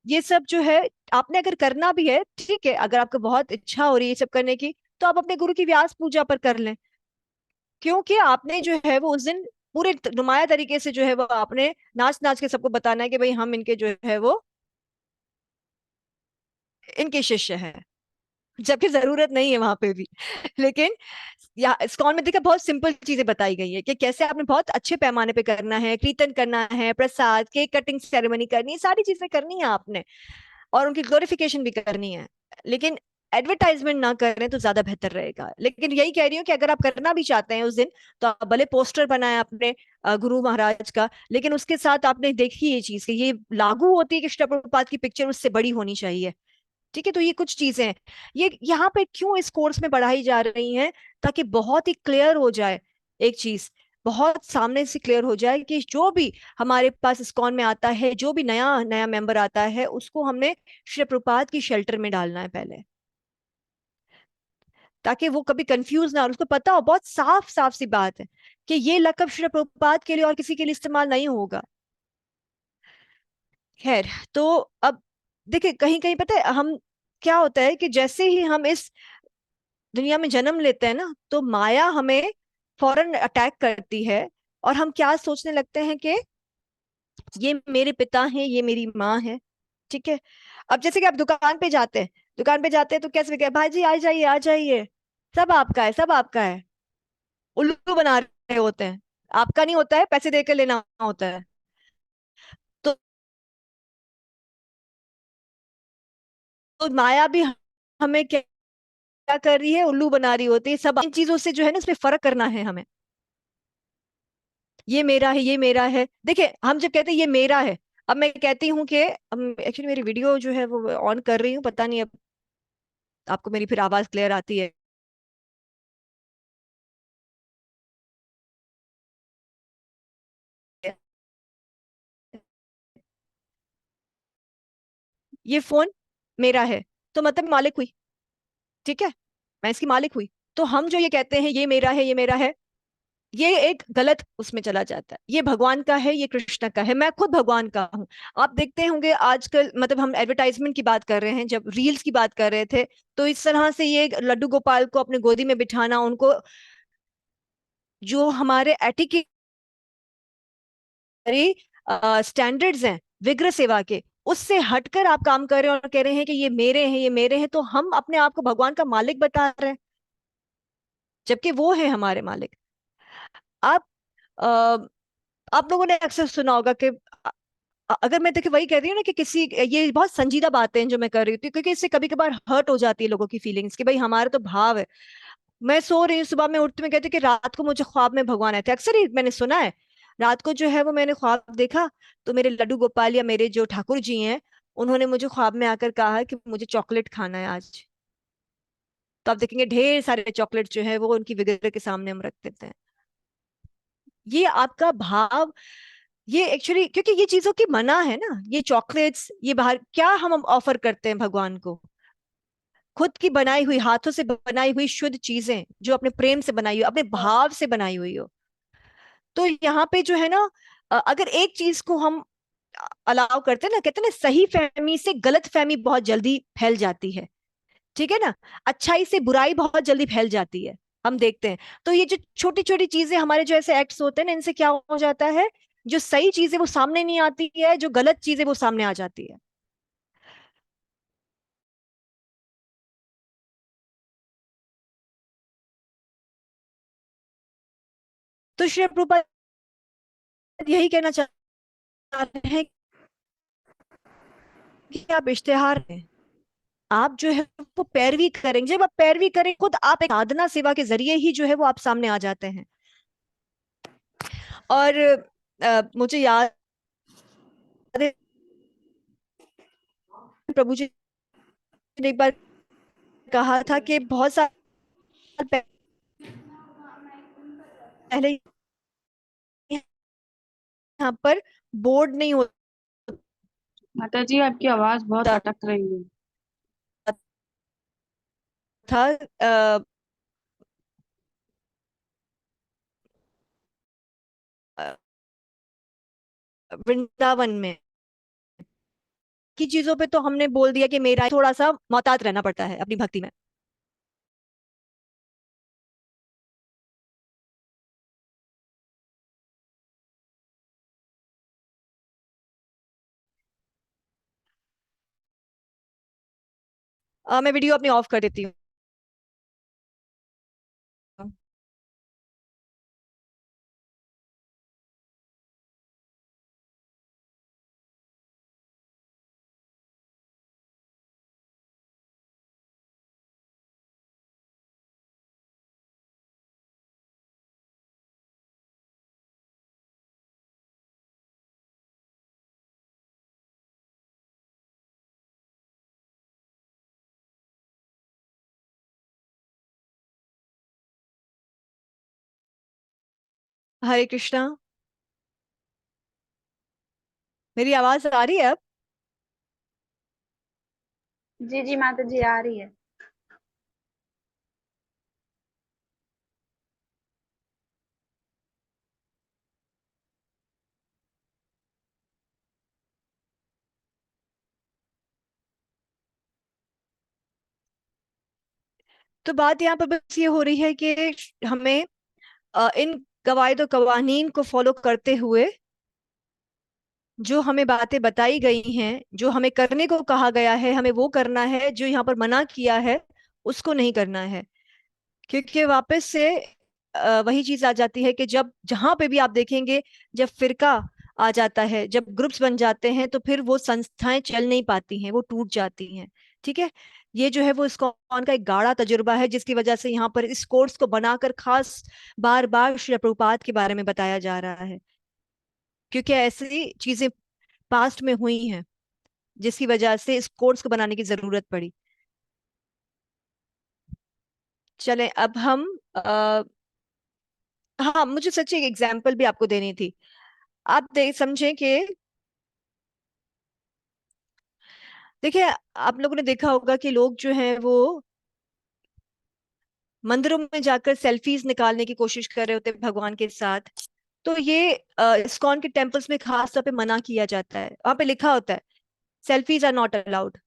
ये सब जो है आपने अगर करना भी है, ठीक है, अगर आपको बहुत इच्छा हो रही है ये सब करने की, तो आप अपने गुरु की व्यास पूजा पर कर लें। क्योंकि आपने जो है वो उस दिन पूरे नुमाया तरीके से जो है वो आपने नाच नाच के सबको बताना है कि भाई हम इनके जो है वो इनके शिष्य हैं, जबकि जरूरत नहीं है वहां पे भी। लेकिन या इस्कॉन में देखा, बहुत सिंपल चीजें बताई गई है कि कैसे आपने बहुत अच्छे पैमाने पे करना है, कीर्तन करना है, प्रसाद, केक कटिंग सेरेमनी करनी है, सारी चीजें करनी है आपने, और उनकी ग्लोरिफिकेशन भी करनी है। लेकिन एडवर्टाइजमेंट ना करें तो ज्यादा बेहतर रहेगा। लेकिन यही कह रही हूँ कि अगर आप करना भी चाहते हैं उस दिन, तो आप भले पोस्टर बनाए अपने गुरु महाराज का, लेकिन उसके साथ आपने देखी ये चीज कि ये लागू होती है कि श्री प्रभुपाद की पिक्चर उससे बड़ी होनी चाहिए। ठीक है, तो ये कुछ चीजें हैं, ये यहाँ पे क्यों इस कोर्स में बढ़ाई जा रही हैं, ताकि बहुत ही क्लियर हो जाए एक चीज, बहुत सामने से क्लियर हो जाए कि जो भी हमारे पास इस्कॉन में आता है, जो भी नया नया मेंबर आता है, उसको हमने श्री प्रभुपाद की शेल्टर में डालना है पहले, ताकि वो कभी कंफ्यूज ना हो, उसको पता हो, बहुत साफ साफ सी बात है कि ये लकब श्री प्रभुपाद के लिए और किसी के लिए इस्तेमाल नहीं होगा। खैर, तो अब देखिए, कहीं कहीं पता है हम क्या होता है कि जैसे ही हम इस दुनिया में जन्म लेते हैं ना, तो माया हमें फौरन अटैक करती है, और हम क्या सोचने लगते हैं कि ये मेरे पिता हैं, ये मेरी माँ है। ठीक है, अब जैसे कि आप दुकान पे जाते हैं, दुकान पे जाते हैं तो कैसे कहते, भाई जी आ जाइए आ जाइए, सब आपका है, सब आपका है। उल्लू बना रहे होते हैं, आपका नहीं होता है, पैसे देकर लेना होता है। तो, तो माया भी हमें क्या कर रही है, उल्लू बना रही होती है। सब इन चीजों से जो है ना, इसमें फर्क करना है हमें। ये मेरा है, ये मेरा है। देखिए, हम जब कहते हैं ये मेरा है, अब मैं कहती हूँ कि एक्चुअली मेरी वीडियो जो है वो ऑन कर रही हूँ, पता नहीं अब आपको मेरी फिर आवाज क्लियर आती है? ये फोन मेरा है, तो मतलब मालिक हुई, ठीक है, मैं इसकी मालिक हुई। तो हम जो ये कहते हैं ये मेरा है, ये मेरा है, ये एक गलत उसमें चला जाता है। ये भगवान का है, ये कृष्ण का है, मैं खुद भगवान का हूँ। आप देखते होंगे आजकल, मतलब हम एडवर्टाइजमेंट की बात कर रहे हैं, जब रील्स की बात कर रहे थे, तो इस तरह से ये लड्डू गोपाल को अपने गोदी में बिठाना, उनको जो हमारे एटिकेट स्टैंडर्ड्स हैं विग्रह सेवा के, उससे हटकर आप काम कर रहे हैं और कह रहे हैं कि ये मेरे हैं, ये मेरे हैं, तो हम अपने आप को भगवान का मालिक बता रहे हैं, जबकि वो है हमारे मालिक। आप अ, आप लोगों ने अक्सर सुना होगा कि अगर मैं देखिए वही कह रही हूँ ना कि किसी, ये बहुत संजीदा बातें हैं जो मैं कर रही हूँ, क्योंकि इससे कभी कभार हर्ट हो जाती है लोगों की फीलिंग्स, कि भाई हमारा तो भाव है। मैं सो रही हूँ, सुबह में उठते में कहती कि रात को मुझे ख्वाब में भगवान आए थे, अक्सर ही मैंने सुना है। रात को जो है वो मैंने ख्वाब देखा, तो मेरे लड्डू गोपाल या मेरे जो ठाकुर जी हैं, उन्होंने मुझे ख्वाब में आकर कहा कि मुझे चॉकलेट खाना है आज। तो आप देखेंगे ढेर सारे चॉकलेट जो है वो उनकी विग्रह के सामने हम रख देते हैं। ये आपका भाव, ये एक्चुअली, क्योंकि ये चीजों की मना है ना, ये चॉकलेट्स, ये बाहर क्या हम ऑफर करते हैं भगवान को? खुद की बनाई हुई, हाथों से बनाई हुई शुद्ध चीजें, जो अपने प्रेम से बनाई हुई, अपने भाव से बनाई हुई हो। तो यहाँ पे जो है ना, अगर एक चीज को हम अलाउ करते हैं ना, कहते हैं ना, सही फहमी से गलत फहमी बहुत जल्दी फैल जाती है, ठीक है ना, अच्छाई से बुराई बहुत जल्दी फैल जाती है, हम देखते हैं। तो ये जो छोटी छोटी चीजें, हमारे जो ऐसे एक्ट्स होते हैं ना, इनसे क्या हो जाता है, जो सही चीज है वो सामने नहीं आती है, जो गलत चीज है वो सामने आ जाती है। तो श्री प्रभुपाद यही कहना चाह रहे हैं कि आप इश्तेहार हैं, आप जो है वो पैरवी करेंगे, जब आप पैरवी करें खुद, आप एक साधना सेवा के जरिए ही जो है वो आप सामने आ जाते हैं। और मुझे याद है, प्रभु जी ने एक बार कहा था कि बहुत साल पहले यहाँ पर बोर्ड नहीं होता माता जी आपकी आवाज बहुत अटक रही है। था, वृंदावन में की चीजों पे तो हमने बोल दिया कि मेरा, थोड़ा सा मोहतात रहना पड़ता है अपनी भक्ति में। मैं वीडियो अपनी ऑफ कर देती हूँ। हरे कृष्णा, मेरी आवाज आ रही है अब? जी जी माता जी आ रही है। तो बात यहाँ पर बस ये हो रही है कि हमें इन कवायद और कवानीन को फॉलो करते हुए, जो हमें बातें बताई गई हैं, जो हमें करने को कहा गया है, हमें वो करना है, जो यहाँ पर मना किया है उसको नहीं करना है। क्योंकि वापस से वही चीज आ जाती है कि जब जहां पे भी आप देखेंगे, जब फिरका आ जाता है, जब ग्रुप्स बन जाते हैं, तो फिर वो संस्थाएं चल नहीं पाती हैं, वो टूट जाती हैं, ठीक है। ये जो है वो इस्कॉन का एक गाढ़ा तजुर्बा है, जिसकी वजह से यहाँ पर इस कोर्स को बनाकर खास बार बार श्री प्रभुपाद के बारे में बताया जा रहा है, क्योंकि ऐसी चीजें पास्ट में हुई हैं, जिसकी वजह से इस कोर्स को बनाने की जरूरत पड़ी। चले अब हम हाँ, मुझे सच्ची एक एग्जाम्पल भी आपको देनी थी। आप देख समझें कि देखिए, आप लोगों ने देखा होगा कि लोग जो हैं वो मंदिरों में जाकर सेल्फीज निकालने की कोशिश कर रहे होते हैं भगवान के साथ। तो ये इस्कॉन के टेम्पल्स में खास तौर पे मना किया जाता है, वहां पे लिखा होता है सेल्फीज आर नॉट अलाउड,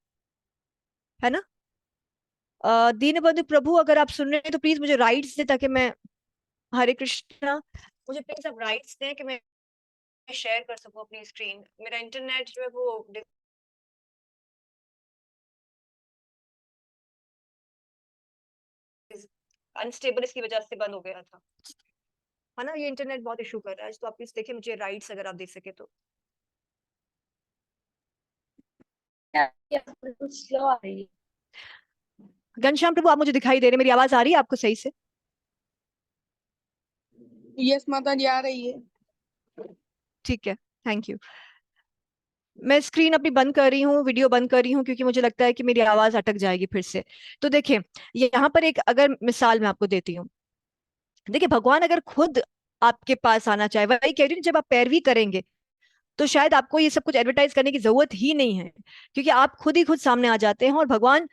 है ना। दीनबंधु प्रभु, अगर आप सुन रहे हैं तो प्लीज मुझे राइट्स दें ताकि मैं, हरे कृष्णा, मुझे प्लीज आप राइट्स दें कि मैं शेयर कर सकूं अपनी स्क्रीन। मेरा इंटरनेट जो है वो अनस्टेबल इसकी वजह से बंद हो गया था, है ना। ये इंटरनेट बहुत इशू कर रहा है, तो आप प्लीज देखिए मुझे राइट्स अगर आप दे सके तो। स्लो आ रही है। घनश्याम प्रभु, आप मुझे दिखाई दे रहे हैं, मेरी आवाज आ रही है आपको सही से? यस माता जी, आ रही है। ठीक है, थैंक यू। मैं स्क्रीन अपनी बंद कर रही हूँ, वीडियो बंद कर रही हूँ, क्योंकि मुझे लगता है कि मेरी आवाज अटक जाएगी फिर से। तो देखिए, यहाँ पर एक अगर मिसाल मैं आपको देती हूँ। देखिए, भगवान अगर खुद आपके पास आना चाहे, वही कह रही हूँ, जब आप पैरवी करेंगे तो शायद आपको ये सब कुछ एडवर्टाइज करने की जरूरत ही नहीं है, क्योंकि आप खुद ही खुद सामने आ जाते हैं और भगवान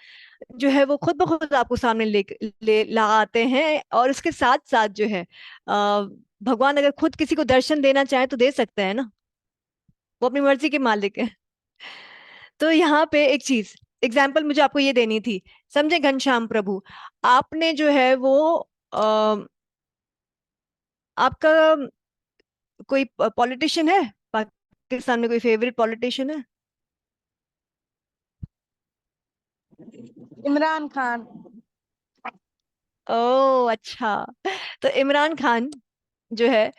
जो है वो खुद ब खुद आपको सामने ले ला आते हैं। और उसके साथ साथ जो है भगवान अगर खुद किसी को दर्शन देना चाहे तो दे सकते हैं ना, वो अपनी मर्जी के मालिक है। तो यहाँ पे एक चीज एग्जाम्पल मुझे आपको ये देनी थी, समझे घनश्याम प्रभु। आपने जो है वो आपका कोई पॉलिटिशियन है पाकिस्तान में, कोई फेवरेट पॉलिटिशियन है? इमरान खान। ओ अच्छा। तो इमरान खान जो है,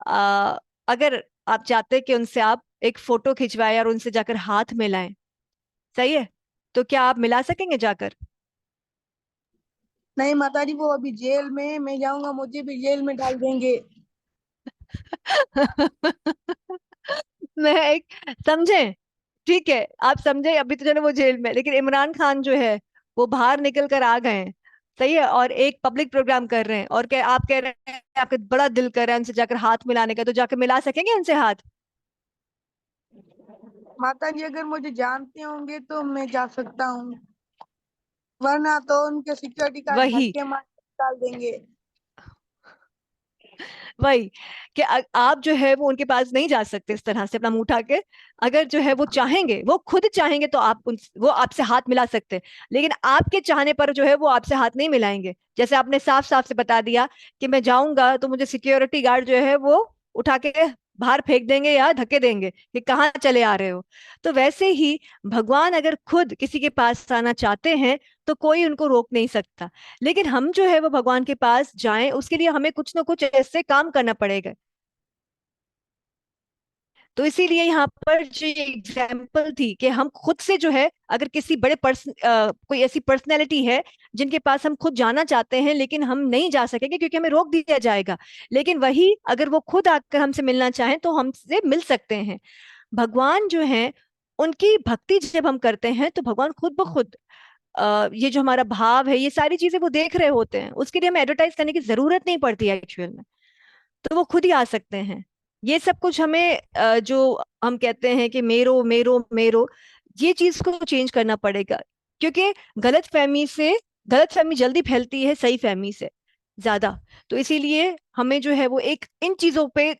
आ, अगर आप चाहते हैं कि उनसे आप एक फोटो खिंचवाएं और उनसे जाकर हाथ मिलाएं, सही है, तो क्या आप मिला सकेंगे जाकर? नहीं माता जी, वो अभी जेल में है, मैं जाऊंगा मुझे भी जेल में डाल देंगे। मैं एक, समझे, ठीक है, आप समझे, अभी तो चलो वो जेल में, लेकिन इमरान खान जो है वो बाहर निकल कर आ गए हैं, सही है, और एक पब्लिक प्रोग्राम कर रहे हैं, और क्या आप कह रहे हैं आपका बड़ा दिल कर रहा है उनसे जाकर हाथ मिलाने का, तो जाकर मिला सकेंगे उनसे हाथ? माता जी, अगर मुझे जानते होंगे तो मैं जा सकता हूँ, वरना तो उनके सिक्योरिटी गार्ड वही धक्के मार के डाल देंगे। वही कि आप जो है वो उनके पास नहीं जा सकते इस तरह से अपना मुंह उठा के। अगर जो है वो चाहेंगे, वो खुद चाहेंगे तो आप वो आपसे हाथ मिला सकते हैं, लेकिन आपके चाहने पर जो है वो आपसे हाथ नहीं मिलाएंगे। जैसे आपने साफ साफ से बता दिया कि मैं जाऊंगा तो मुझे सिक्योरिटी गार्ड जो है वो उठा के बाहर फेंक देंगे या धक्के देंगे कि कहाँ चले आ रहे हो। तो वैसे ही भगवान अगर खुद किसी के पास आना चाहते हैं तो कोई उनको रोक नहीं सकता, लेकिन हम जो है वो भगवान के पास जाएं उसके लिए हमें कुछ ना कुछ ऐसे काम करना पड़ेगा। तो इसीलिए यहाँ पर जो एग्जाम्पल थी कि हम खुद से जो है, अगर किसी बड़े पर्सन कोई ऐसी पर्सनैलिटी है जिनके पास हम खुद जाना चाहते हैं लेकिन हम नहीं जा सकेंगे क्योंकि हमें रोक दिया जाएगा, लेकिन वही अगर वो खुद आकर हमसे मिलना चाहें तो हमसे मिल सकते हैं। भगवान जो है, उनकी भक्ति जब हम करते हैं तो भगवान खुद ब खुद ये जो हमारा भाव है, ये सारी चीजें वो देख रहे होते हैं, उसके लिए हमें एडवर्टाइज करने की जरूरत नहीं पड़ती है एक्चुअल में, तो वो खुद ही आ सकते हैं। ये सब कुछ हमें जो हम कहते हैं कि मेरो मेरो मेरो, ये चीज को चेंज करना पड़ेगा, क्योंकि गलत फहमी जल्दी फैलती है सही फहमी से ज्यादा। तो इसीलिए हमें जो है वो एक इन चीजों पे,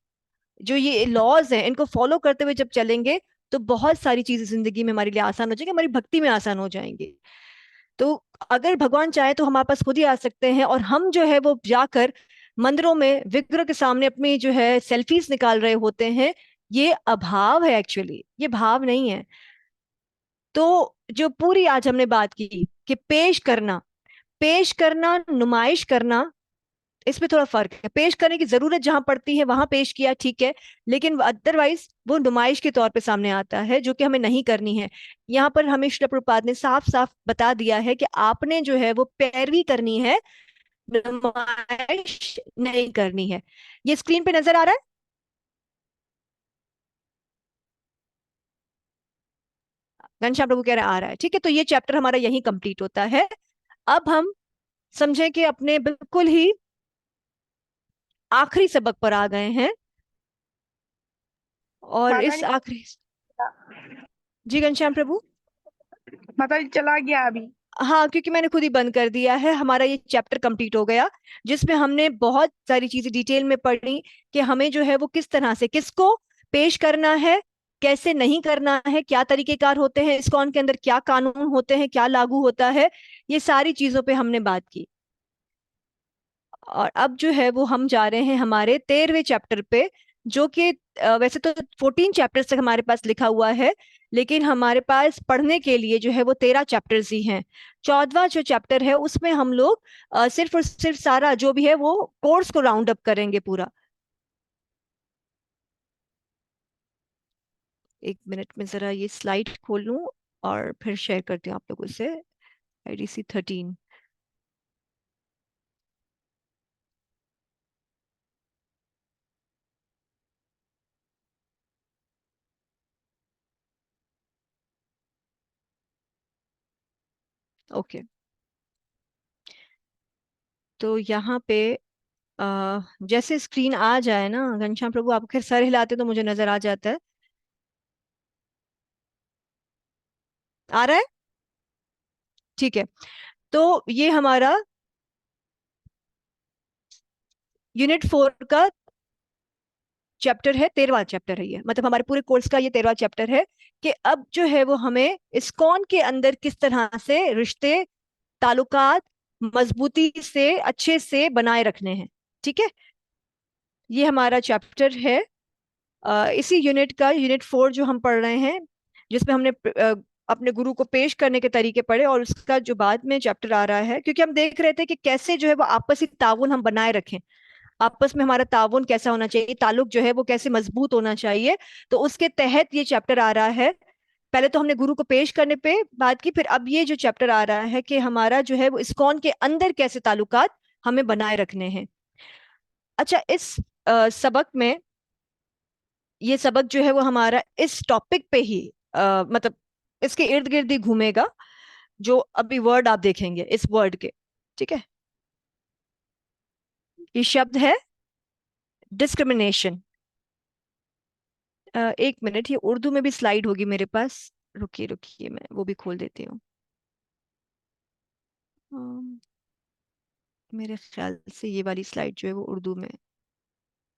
जो ये लॉज हैं, इनको फॉलो करते हुए जब चलेंगे तो बहुत सारी चीजें जिंदगी में हमारे लिए आसान हो जाएंगी, हमारी भक्ति में आसान हो जाएंगी। तो अगर भगवान चाहे तो हमारे पास खुद ही आ सकते हैं, और हम जो है वो जाकर मंदिरों में विग्रह के सामने अपनी जो है सेल्फीज निकाल रहे होते हैं। ये अभाव है, एक्चुअली ये भाव नहीं है। तो जो पूरी आज हमने बात की कि पेश करना, नुमाइश करना, इसमें थोड़ा फर्क है। पेश करने की जरूरत जहां पड़ती है वहां पेश किया, ठीक है, लेकिन अदरवाइज वो नुमाइश के तौर पे सामने आता है, जो कि हमें नहीं करनी है। यहाँ पर हमें श्रील प्रभुपाद ने साफ साफ बता दिया है कि आपने जो है वो पैरवी करनी है, नुमाइश नहीं करनी है। ये स्क्रीन पे नजर आ रहा है? घनश्याम प्रभु कह रहे आ रहा है, ठीक है। तो ये चैप्टर हमारा यही कंप्लीट होता है। अब हम समझे कि अपने बिल्कुल ही आखिरी सबक पर आ गए हैं, और माता इस जी, आखिरी, जी घनश्याम प्रभु। माता जी चला गया अभी। हाँ, क्योंकि मैंने खुद ही बंद कर दिया है। हमारा ये चैप्टर कंप्लीट हो गया, जिसमें हमने बहुत सारी चीजें डिटेल में पढ़ी कि हमें जो है वो किस तरह से किसको पेश करना है, कैसे नहीं करना है, क्या तरीकेकार होते हैं इस्कॉन के अंदर, क्या कानून होते हैं, क्या लागू होता है, ये सारी चीजों पे हमने बात की। और अब जो है वो हम जा रहे हैं हमारे 13वें चैप्टर पे, जो कि वैसे तो 14 चैप्टर्स तक हमारे पास लिखा हुआ है, लेकिन हमारे पास पढ़ने के लिए जो है वो 13 चैप्टर्स ही हैं। 14वां जो चैप्टर है उसमें हम लोग सिर्फ और सिर्फ सारा जो भी है वो कोर्स को राउंड अप करेंगे पूरा। एक मिनट में जरा ये स्लाइड खोल लूं और फिर शेयर करती हूँ आप लोगों से। IDC 13। ओके, तो यहाँ पे जैसे स्क्रीन आ जाए ना घनश्याम प्रभु, आप खैर सर हिलाते तो मुझे नजर आ जाता है। आ रहा है? ठीक है। तो ये हमारा यूनिट 4 का चैप्टर है, 13वां चैप्टर है ये, मतलब हमारे पूरे कोर्स का ये 13वां चैप्टर है कि अब जो है वो हमें इस्कॉन के अंदर किस तरह से रिश्ते, ताल्लुकात मजबूती से अच्छे से बनाए रखने हैं। ठीक है, ये हमारा चैप्टर है। इसी यूनिट का यूनिट 4 जो हम पढ़ रहे हैं, जिसमें हमने अपने गुरु को पेश करने के तरीके पढ़े, और उसका जो बाद में चैप्टर आ रहा है, क्योंकि हम देख रहे थे कि कैसे जो है वो आपसी ताउन हम बनाए रखें, आपस में हमारा ताउन कैसा होना चाहिए, ताल्लुक जो है वो कैसे मजबूत होना चाहिए। तो उसके तहत ये चैप्टर आ रहा है। पहले तो हमने गुरु को पेश करने पे बात की, फिर अब ये जो चैप्टर आ रहा है कि हमारा जो है वो इस्कॉन के अंदर कैसे ताल्लुकात हमें बनाए रखने हैं। अच्छा, इस सबक में, ये सबक जो है वो हमारा इस टॉपिक पे ही मतलब इसके इर्द गिर्द ही घूमेगा, जो अभी वर्ड आप देखेंगे इस वर्ड के। ठीक है, ये शब्द है डिस्क्रिमिनेशन। एक मिनट, ये उर्दू में भी स्लाइड होगी मेरे पास, रुकिए रुकिए मैं वो भी खोल देती हूँ। अम, मेरे ख्याल से ये वाली स्लाइड जो है वो उर्दू में,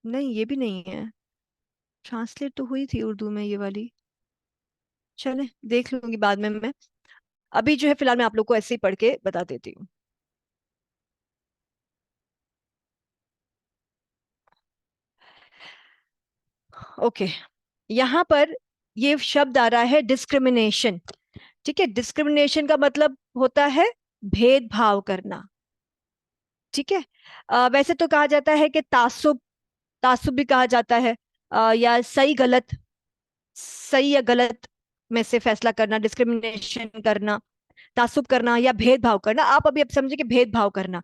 नहीं ये भी नहीं है, ट्रांसलेट तो हुई थी उर्दू में ये वाली। चले देख लूंगी बाद में मैं, अभी जो है फिलहाल मैं आप लोग को ऐसे ही पढ़ के बता देती हूँ। ओके, यहाँ पर ये शब्द आ रहा है डिस्क्रिमिनेशन। ठीक है, डिस्क्रिमिनेशन का मतलब होता है भेदभाव करना। ठीक है, वैसे तो कहा जाता है कि तासुब, तासुब भी कहा जाता है, या सही गलत, सही या गलत में से फैसला करना, डिस्क्रिमिनेशन करना, तासुब करना या भेदभाव करना। आप अभी अब समझे कि भेदभाव करना।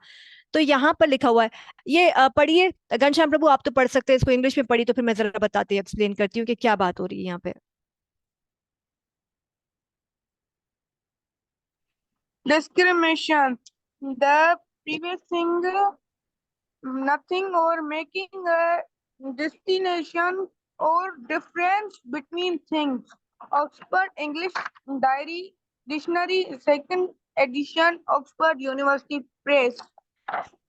तो यहाँ पर लिखा हुआ है, ये पढ़िए घनश्याम प्रभु, आप तो पढ़ सकते हैं इसको, इंग्लिश में पढ़ी तो फिर मैं जरा बताती हूँ, एक्सप्लेन करती हूँ कि क्या बात हो रही है यहाँ पे। Discrimination, the preventing nothing or making a distinction or difference between things. Oxford English Diary Dictionary, second edition, Oxford University Press.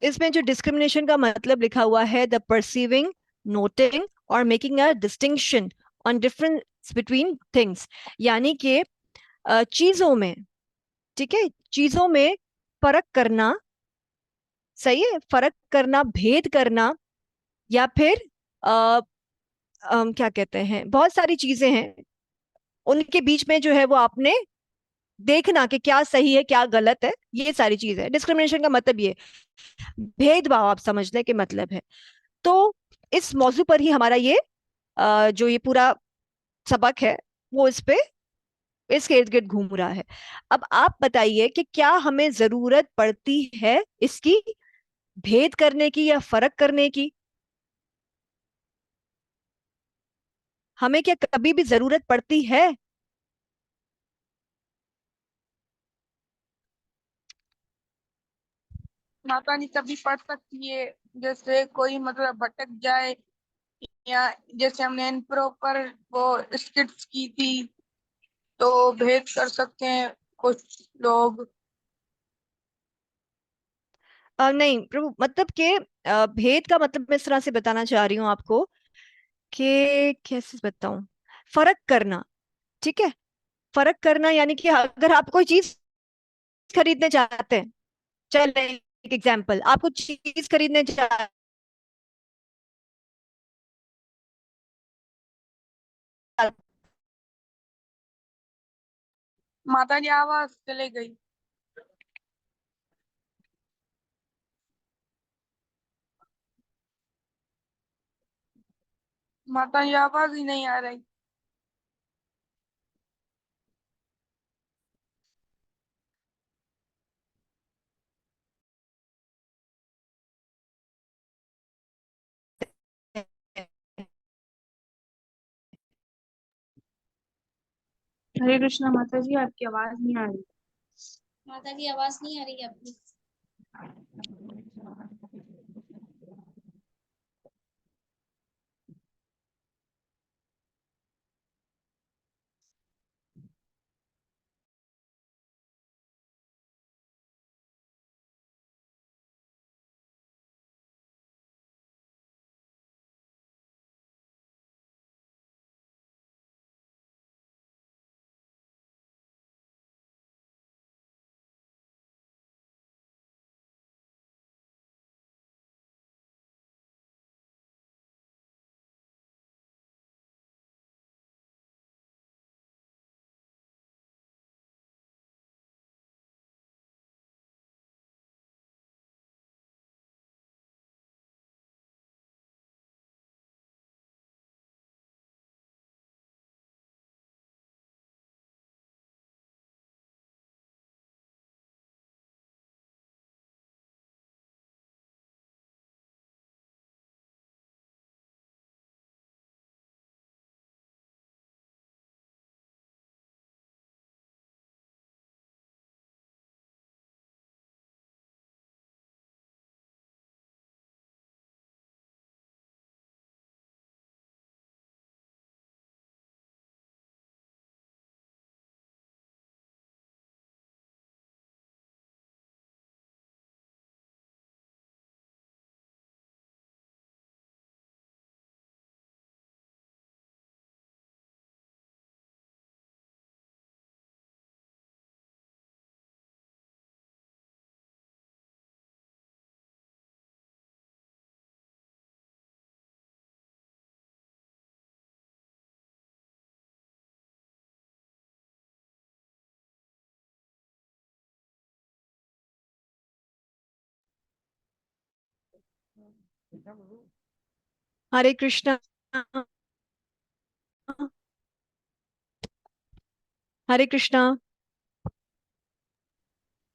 इसमें जो डिस्क्रिमिनेशन का मतलब लिखा हुआ है, द परसीविंग, नोटिंग और making a distinction on difference between things, यानी कि चीजों में, ठीक है, चीजों में फर्क करना, सही है, फर्क करना, भेद करना, या फिर क्या कहते हैं, बहुत सारी चीजें हैं उनके बीच में जो है वो आपने देखना कि क्या सही है क्या गलत है, ये सारी चीज है। डिस्क्रिमिनेशन का मतलब ये भेदभाव आप समझने के मतलब है। तो इस मौजू पर ही हमारा ये जो ये पूरा सबक है वो इस पे, इसके इर्द गिर्द घूम रहा है। अब आप बताइए कि क्या हमें जरूरत पड़ती है इसकी, भेद करने की या फर्क करने की? हमें क्या कभी भी जरूरत पड़ती है? माता जी कभी पढ़ सकती है, जैसे कोई मतलब भटक जाए, या जैसे हमने इम्प्रॉपर वो स्किट्स की थी तो भेद कर सकते हैं, कुछ लोग। नहीं प्रभु, मतलब कि भेद का मतलब मैं इस तरह से बताना चाह रही हूँ आपको कि कैसे बताऊं, फर्क करना। ठीक है, फर्क करना यानी कि अगर आप कोई चीज खरीदने जाते हैं, चल एक एग्जांपल, आपको चीज खरीदने जा माता जी आवाज चले गई। माता जी आवाज ही नहीं आ रही। हरे कृष्णा माता जी, आपकी आवाज नहीं आ रही। माता जी आवाज नहीं आ रही है आपकी। हरे कृष्णा। हरे कृष्णा।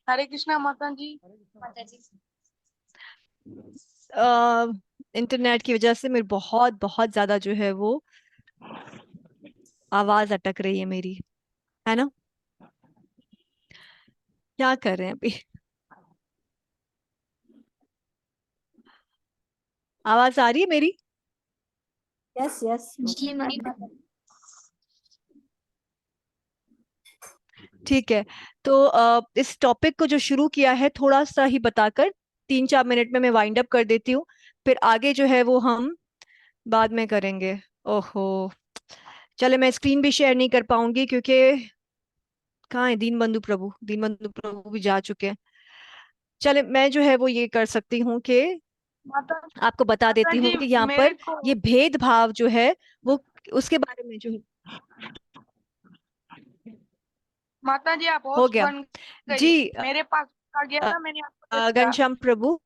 हरे कृष्णा माता जी। माता जी अ, इंटरनेट की वजह से मेरी बहुत बहुत ज्यादा जो है वो आवाज अटक रही है मेरी, है ना। क्या कर रहे हैं अभी? आवाज आ रही है मेरी? यस यस जी जी माता माता जी। ठीक है, तो इस टॉपिक को जो शुरू किया है थोड़ा सा ही बताकर 3-4 मिनट में मैं वाइंड अप कर देती हूँ, फिर आगे जो है वो हम बाद में करेंगे। ओहो, चले मैं स्क्रीन भी शेयर नहीं कर पाऊंगी क्योंकि कहाँ है दीन बंधु प्रभु, दीन बंधु प्रभु भी जा चुके हैं। चले मैं जो है वो ये कर सकती हूँ कि माता आपको बता माता देती हूँ जी कि यहाँ मेरे पर को। ये भेदभाव जो है वो उसके बारे में जो है माता जी आप हो होस्ट गया। बन गई। जी मेरे पास आ गया अ, था, मैंने आपको दे दिया। घनश्याम प्रभु,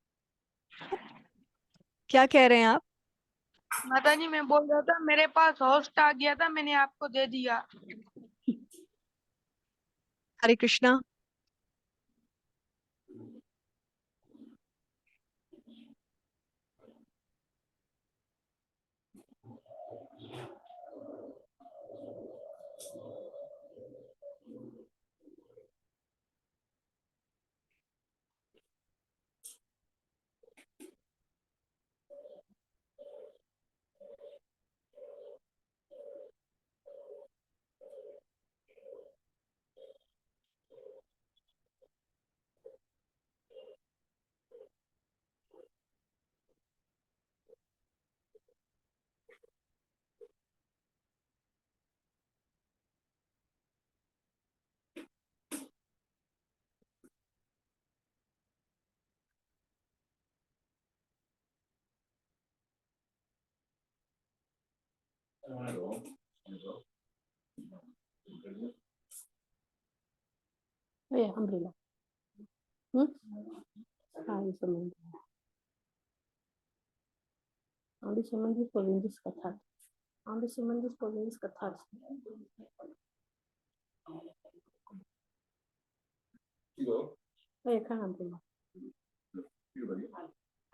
क्या कह रहे हैं आप? माता जी मैं बोल रहा था, मेरे पास होस्ट आ गया था, मैंने आपको दे दिया। हरे कृष्णा। अम्ब्रेला आंधी संबंधी provinces कथा आंधी संबंधी provinces कथा कहाँ अम्ब्रेला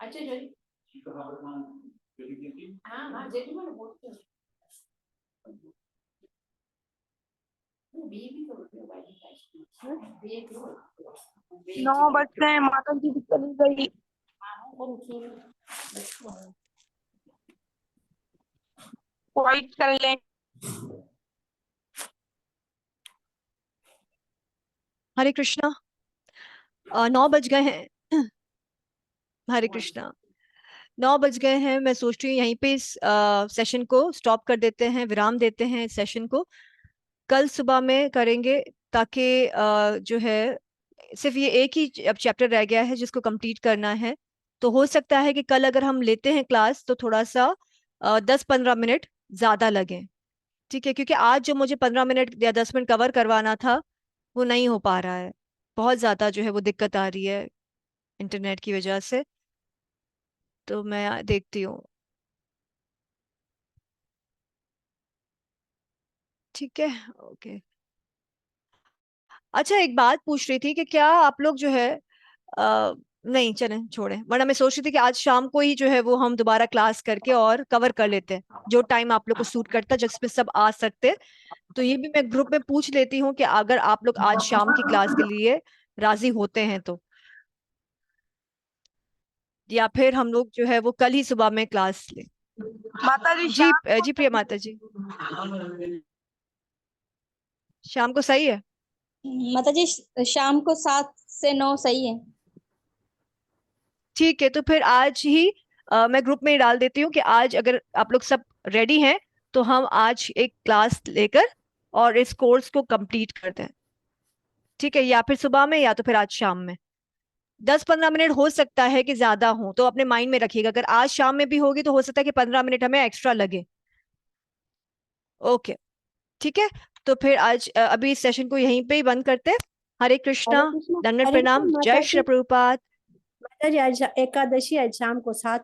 अच्छा जी हाँ हाँ जेठी मैंने बोलते हैं 9 बज गए, माता जी भी चली गई। वाइट कर ले। हरे कृष्णा। 9 बज गए हैं। हरे कृष्णा। 9 बज गए हैं। मैं सोच रही हूँ यहीं पे इस सेशन को स्टॉप कर देते हैं, विराम देते हैं इस सेशन को। कल सुबह में करेंगे ताकि जो है सिर्फ ये एक ही अब चैप्टर रह गया है जिसको कंप्लीट करना है। तो हो सकता है कि कल अगर हम लेते हैं क्लास तो थोड़ा सा 10-15 मिनट ज्यादा लगे। ठीक है, क्योंकि आज जो मुझे 15 मिनट या 10 मिनट कवर करवाना था वो नहीं हो पा रहा है। बहुत ज्यादा जो है वो दिक्कत आ रही है इंटरनेट की वजह से। तो मैं देखती हूँ। ठीक है, ओके। अच्छा, एक बात पूछ रही थी कि क्या आप लोग जो है नहीं चलें छोड़ें, वरना मैं सोच रही थी कि आज शाम को ही जो है वो हम दोबारा क्लास करके और कवर कर लेते हैं जो टाइम आप लोग को सूट करता है, जिसमें सब आ सकते हैं। तो ये भी मैं ग्रुप में पूछ लेती हूँ कि अगर आप लोग आज शाम की क्लास के लिए राजी होते हैं तो, या फिर हम लोग जो है वो कल ही सुबह में क्लास ले। माता जी जी जी प्रिया माता जी, शाम को सही है। माता जी शाम को 7 से 9 सही है। ठीक है, तो फिर आज ही मैं ग्रुप में ही डाल देती हूँ कि आज अगर आप लोग सब रेडी हैं तो हम आज एक क्लास लेकर और इस कोर्स को कंप्लीट करते हैं। ठीक है, या फिर सुबह में या तो फिर आज शाम में। 10-15 मिनट हो सकता है कि ज्यादा हो, तो अपने माइंड में रखिएगा अगर आज शाम में भी होगी तो हो सकता है कि 15 मिनट हमें एक्स्ट्रा लगे। ओके, ठीक है। तो फिर आज अभी इस सेशन को यहीं पे ही बंद करते हैं। हरे कृष्णा, दंडवत हरे प्रणाम, कृष्ण जय माता श्री जी। प्रभुपाद। माता जी आज एकादशी आज शाम को 7